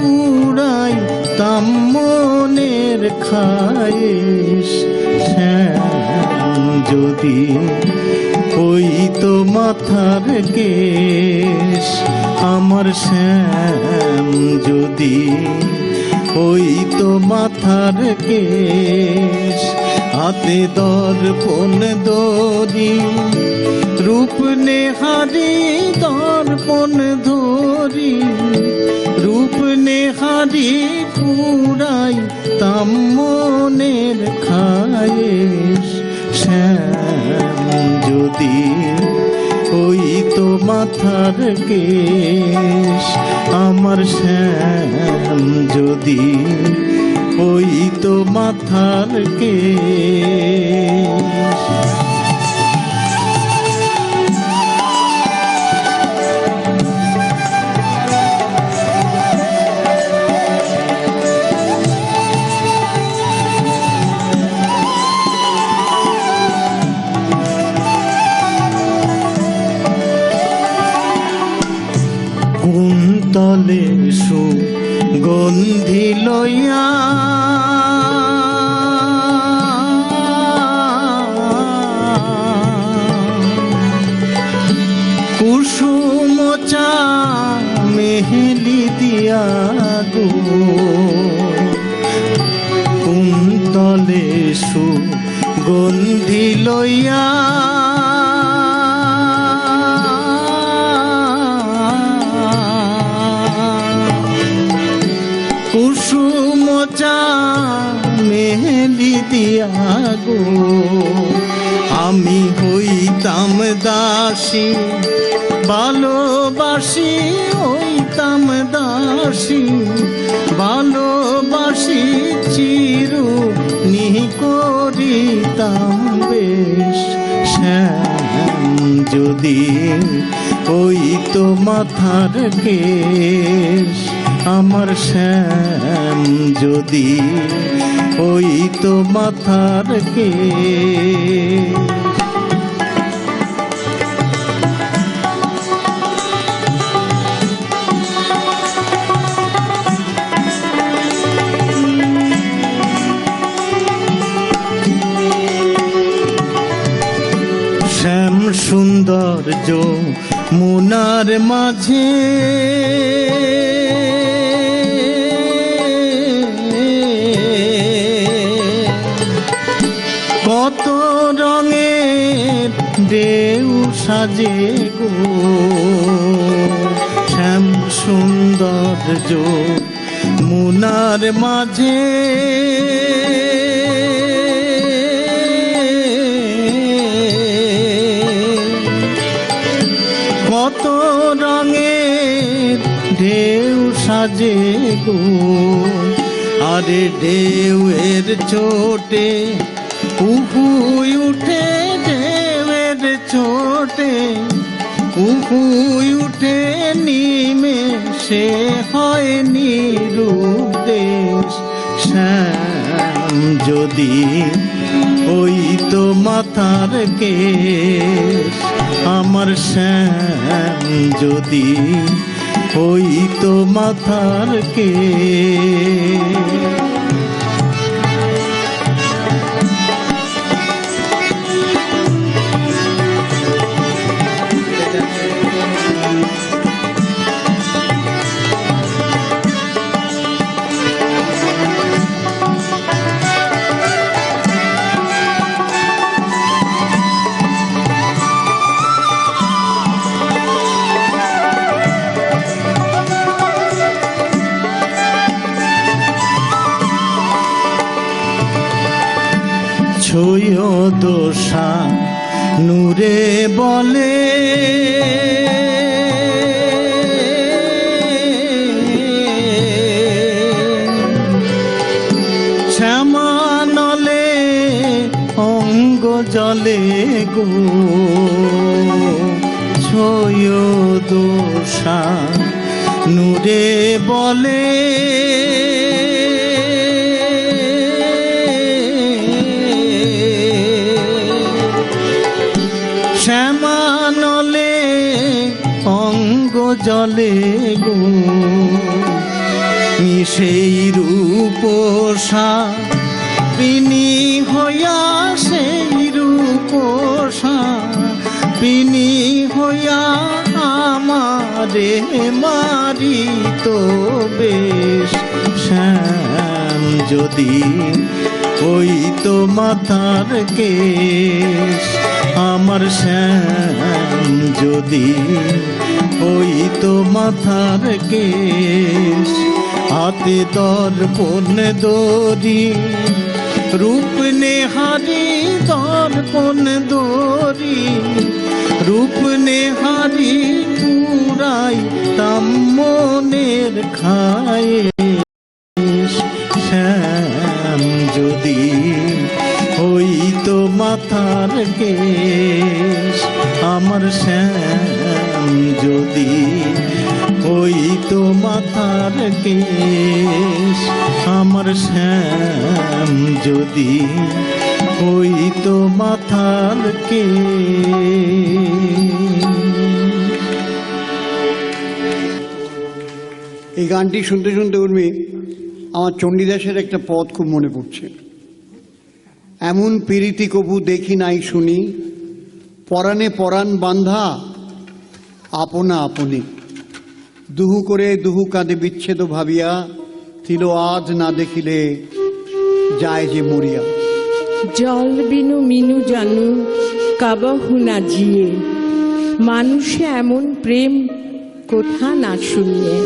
পুরাই তাম মনের খায়েশ। শ্যাম যদি ওই তো মাথার কেশ, আমার শ্যাম যদি ওই তো মাথার কেশ। হাতে দর্পণ দড়ি রূপ নেহারি, দর্পণ ধরি রূপ নেহারি পুরাই তাম মনের খায়েশ। শ্যাম যদি ওই তো মাথার কেশ, আমার শ্যাম যদি ওই তো মাথার কেশ। কুন্তলে সুগন্ধি লইয়া কুসুম চা মেহেলি দিয়া গো, কুন্তলে সুগন্ধি লইয়া কুসুম চা মেহেলি দিয়া গো, আমি হইতাম দাসী ভালোবাসি, হইতাম দাসী ভালোবাসি চিরু নিহি করিতাম বেশ। শ্যাম যদি ওই তো মাথার কেশ, আমার শ্যাম যদি ওই তো মাথার কেশ। শ্যাম সৌন্দর্য মুনার মাঝে কত রঙের ঢেউ সাজে গো, শ্যাম সৌন্দর্য মুনার মাঝে কত রঙের ঢেউ সাজে গো। আরে ঢেউয়ের চোটে উহুই উঠে, ঢেউয়ের চোটে উহুই উঠে নিমেষে হয় নিরূপ দেশ। শ্যাম যদি ওই তো মাথার কেশ, আমার শ্যাম যদি ওই তো মাথার কেশ। ছয় দোষা নূরে বলে শ্যামানলে অঙ্গ জলে গো, ছয় দোষা নূরে বলে শ্যামানলে অঙ্গ জলে গো। সেই রূপসা পিনি হইয়া, সেই রূপসা পিনি হইয়া আমারে মারিত বেশ। শ্যাম যদি ওই তো মাথার কেশ, আমার শ্যাম যদি ওই তো মাথার কেশ। হাতে দর্পণ দড়ি রূপ নেহারি, দর্পণ দড়ি রূপ নেহারি পুরাই তাম মনের খায়ে। শ্যাম যদি ওই তো মাথার কেশ, আমার শ্যাম যদি ওই তো মাথার কেশ, আমার শ্যাম যদি ওই তো মাথার কেশ। এই গানটি শুনতে শুনতে উর্মি আমার চণ্ডীদাসের একটা পদ খুব মনে পড়ছে। এমন পীড়িতি কবু দেখি নাই শুনি, পরাণে পরাণ বান্ধা আপনা আপনি। দুহু করে দুহু কাঁদে বিচ্ছেদ ভাবিয়া, তিল আজ না দেখিলে যায় যে মরিয়া। জল বিনু মিনু জানু কাবহু না জিয়ে, মানুষে এমন প্রেম কোথা না শুনিয়ে।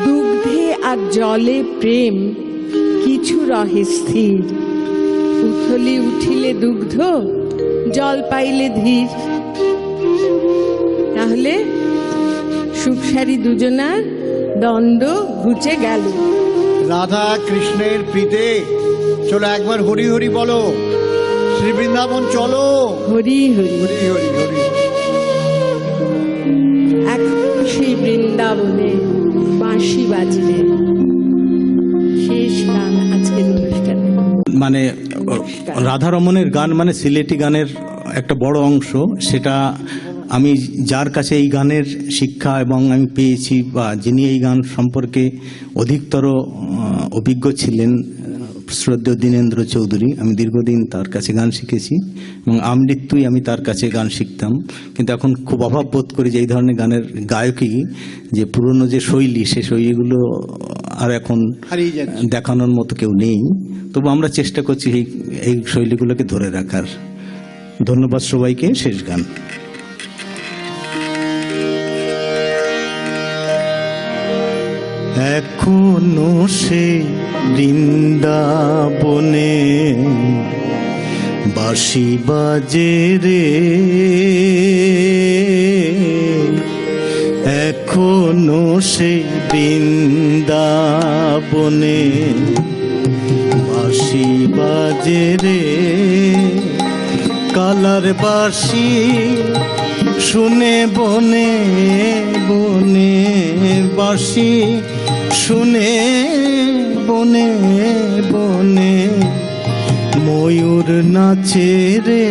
দুগ্ধে আর জলে প্রেম কিছু রহে স্থির, উথলি উঠিলে দুগ্ধ জল পাইলে ধীর। তাহলে সুখসারী দুজনার দ্বন্দ্ব ঘুচে গেল। রাধা কৃষ্ণের প্রীতে চলো একবার হরি হরি বলো, শ্রী বৃন্দাবন চলো। হরি হরি হরি হরি হরি। এখন সেই বৃন্দাবনে বাঁশি বাজলে শেষ গান আজকের অনুষ্ঠানে। মানে রাধারমণের গান মানে সিলেটি গানের একটা বড় অংশ। সেটা আমি যার কাছে এই গানের শিক্ষা এবং আমি পেয়েছি, বা যিনি এই গান সম্পর্কে অধিকতর অভিজ্ঞ ছিলেন, শ্রদ্ধেয় দীনেন্দ্র চৌধুরী। আমি দীর্ঘদিন তার কাছে গান শিখেছি এবং আমৃত্যুই আমি তার কাছে গান শিখতাম। কিন্তু এখন খুব অভাব বোধ করি যে এই ধরনের গানের গায়কই, যে পুরনো যে শৈলী, সে শৈলীগুলো আর এখন হারিয়ে যাচ্ছে। দেখানোর মতো কেউ নেই। তবু আমরা চেষ্টা করছি এই শৈলীগুলোকে ধরে রাখার। ধন্যবাদ সবাইকে। শেষ গান। এখনো সে বৃন্দাবনে বাঁশি বাজে রে, এখনো সে বৃন্দাবনে বাঁশি বাজে রে। কালার বাঁশি শুনে বনে বনে, বাঁশি শুনে বনে বনে ময়ূর নাচে রে।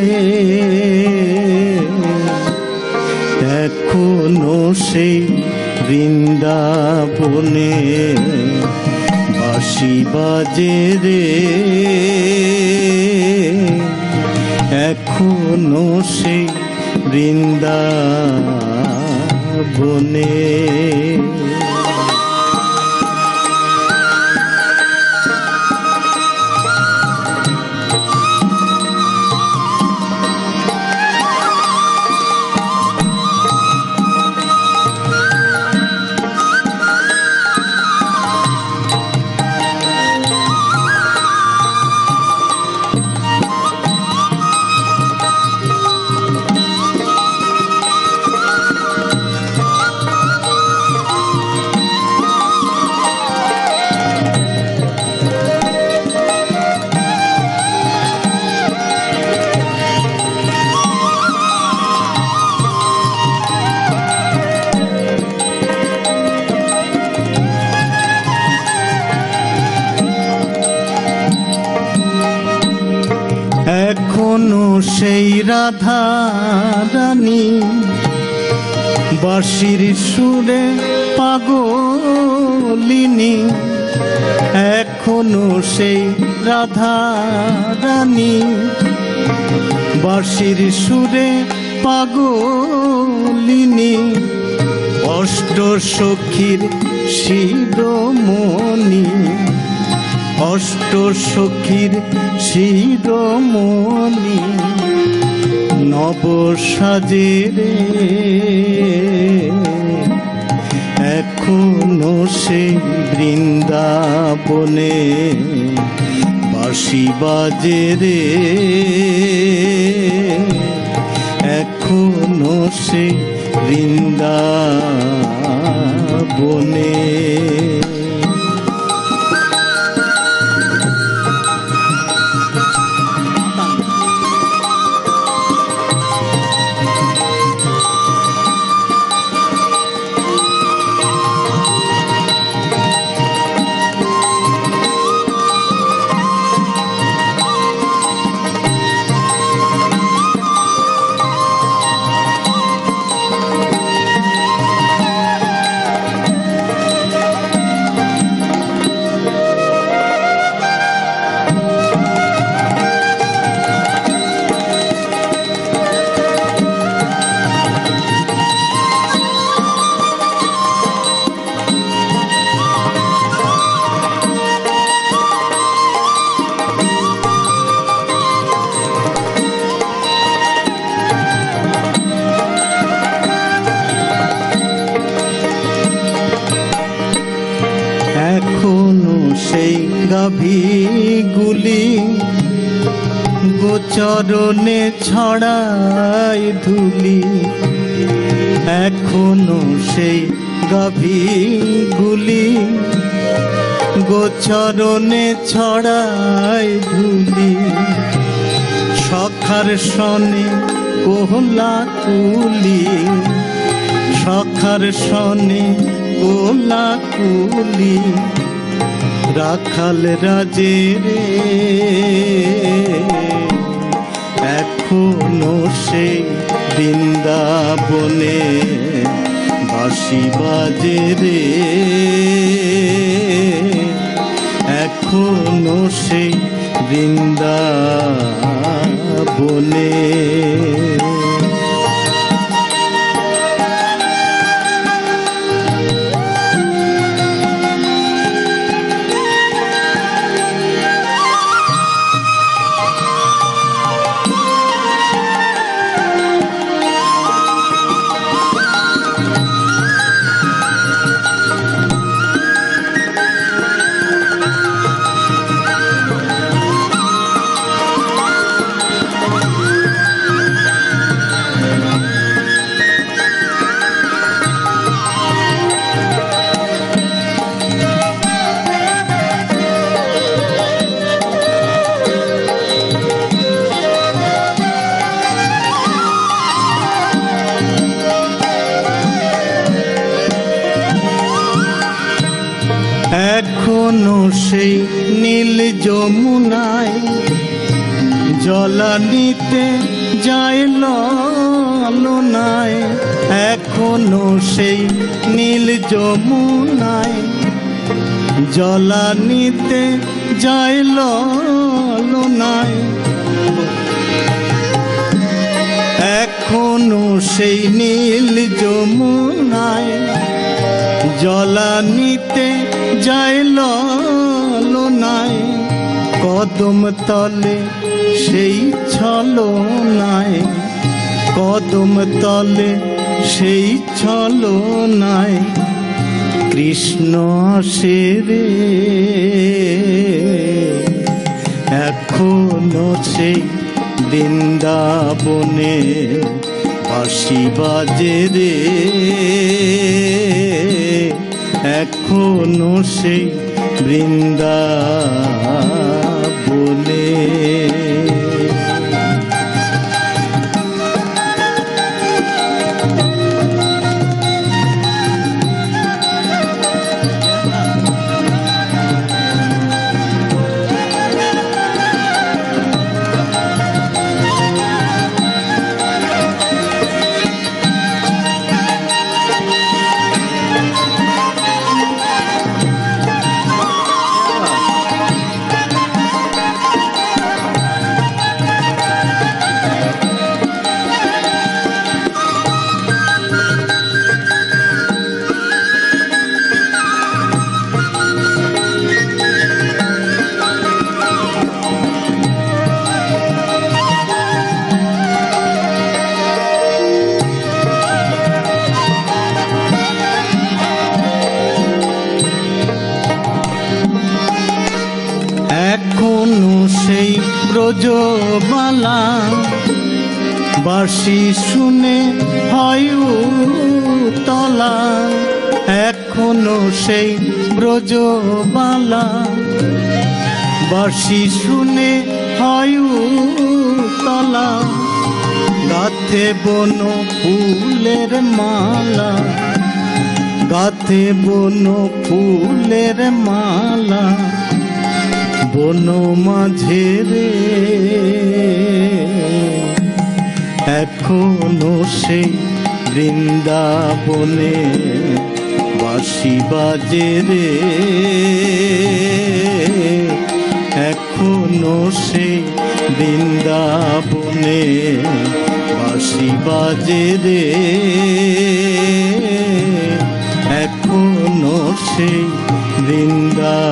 এখনো সেই বৃন্দাবনে বাঁশি বাজে রে, এখনো সেই বৃন্দাবনে। এখনো সেই রাধা রানী বাঁশির সুরে পাগলিনী। এখনো সেই রাধা রানী বাঁশির সুরে পাগলিনী, অষ্ট সখীর শিরোমণি, অষ্ট সখীর শিরোমণি, নব সাজেরে এখনো সেই বৃন্দাবনে বাঁশি বাজে রে, এখনো সেই বৃন্দাবনে। এখনো সেই গাভীগুলি গোচরণে ছড়ায় ধুলি, এখনো সেই গাভীগুলি গোচরণে ছড়ায় ধুলি, সখার সনে কোহলা কুলি, সখার সনে কোলা কুলি, রাখাল রাজে রে এখনো সেই বৃন্দাবনে বাঁশি বাজে রে, এখনো সেই বৃন্দাবনে। এখনো সেই নীল যমুনায় জলানিতে যায় ললনায়, এখনো সেই নীল যমুনায় জলানিতে যায় ললনায়, এখনো সেই নীল যমুনায় জলানিতে যায় ললনায়, কদম তলে সেই ছলনায়, কদম তলে সেই ছলনায়, কৃষ্ণ আসে রে এখনো সেই বৃন্দাবনে বাঁশি বাজে রে, এখনো সেই বৃন্দাবনে। ব্রজবালা, বাঁশি শুনে হয় তলা, এখনো সেই ব্রজবালা, বাঁশি শুনে হয় তলা, গাথে বন ফুলের মালা, গাথে বন ফুলের মালা, বন মাঝে রে এখনো সেই বৃন্দাবনে বাঁশি বাজে রে, এখনো সেই বৃন্দাবনে বাঁশি বাজে রে, এখনো সেই বৃন্দাবনে।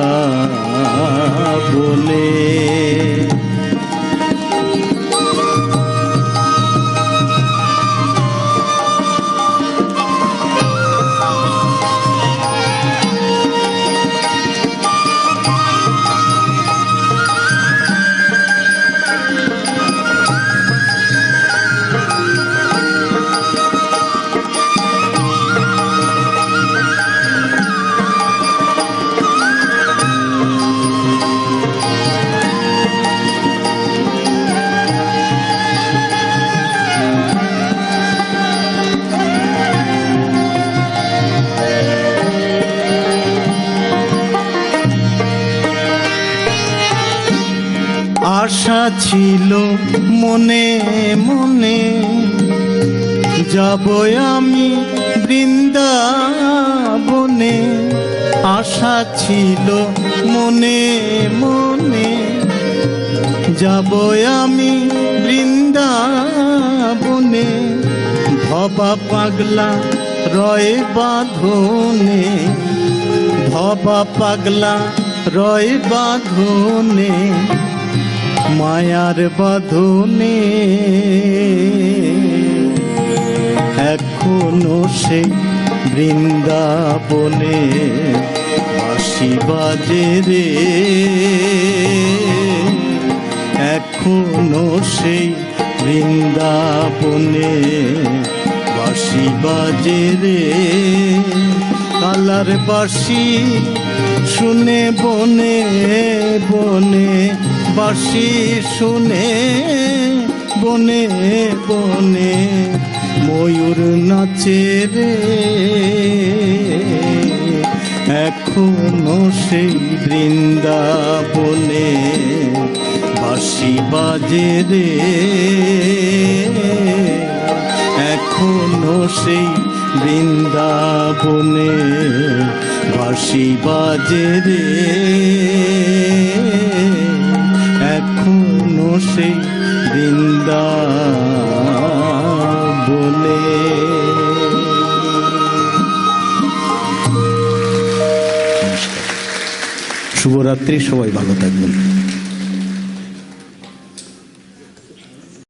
আশা ছিল মনে মনে, যাব আমি বৃন্দাবনে, আশা ছিল মনে মনে, যাব আমি বৃন্দাবনে, ভবা পাগলা রয় বাঁধনে, ভবা পাগলা রয় বাঁধনে, মায়ার বাঁধনে, এখনো সেই বৃন্দাবনে বাঁশি বাজে রে, এখনো সেই বৃন্দাবনে বাঁশি বাজে রে, কালার বাঁশি শুনে বনে বনে, বাঁশি শুনে বনে বনে, ময়ূর নাচে রে, এখনো সেই বৃন্দাবনে বাঁশি বাজে রে, এখনো সেই বৃন্দাবনে বাঁশি বাজে রে, এখনো সেই বৃন্দাবনে। শুভরাত্রি, সবাই ভালো থাকবেন।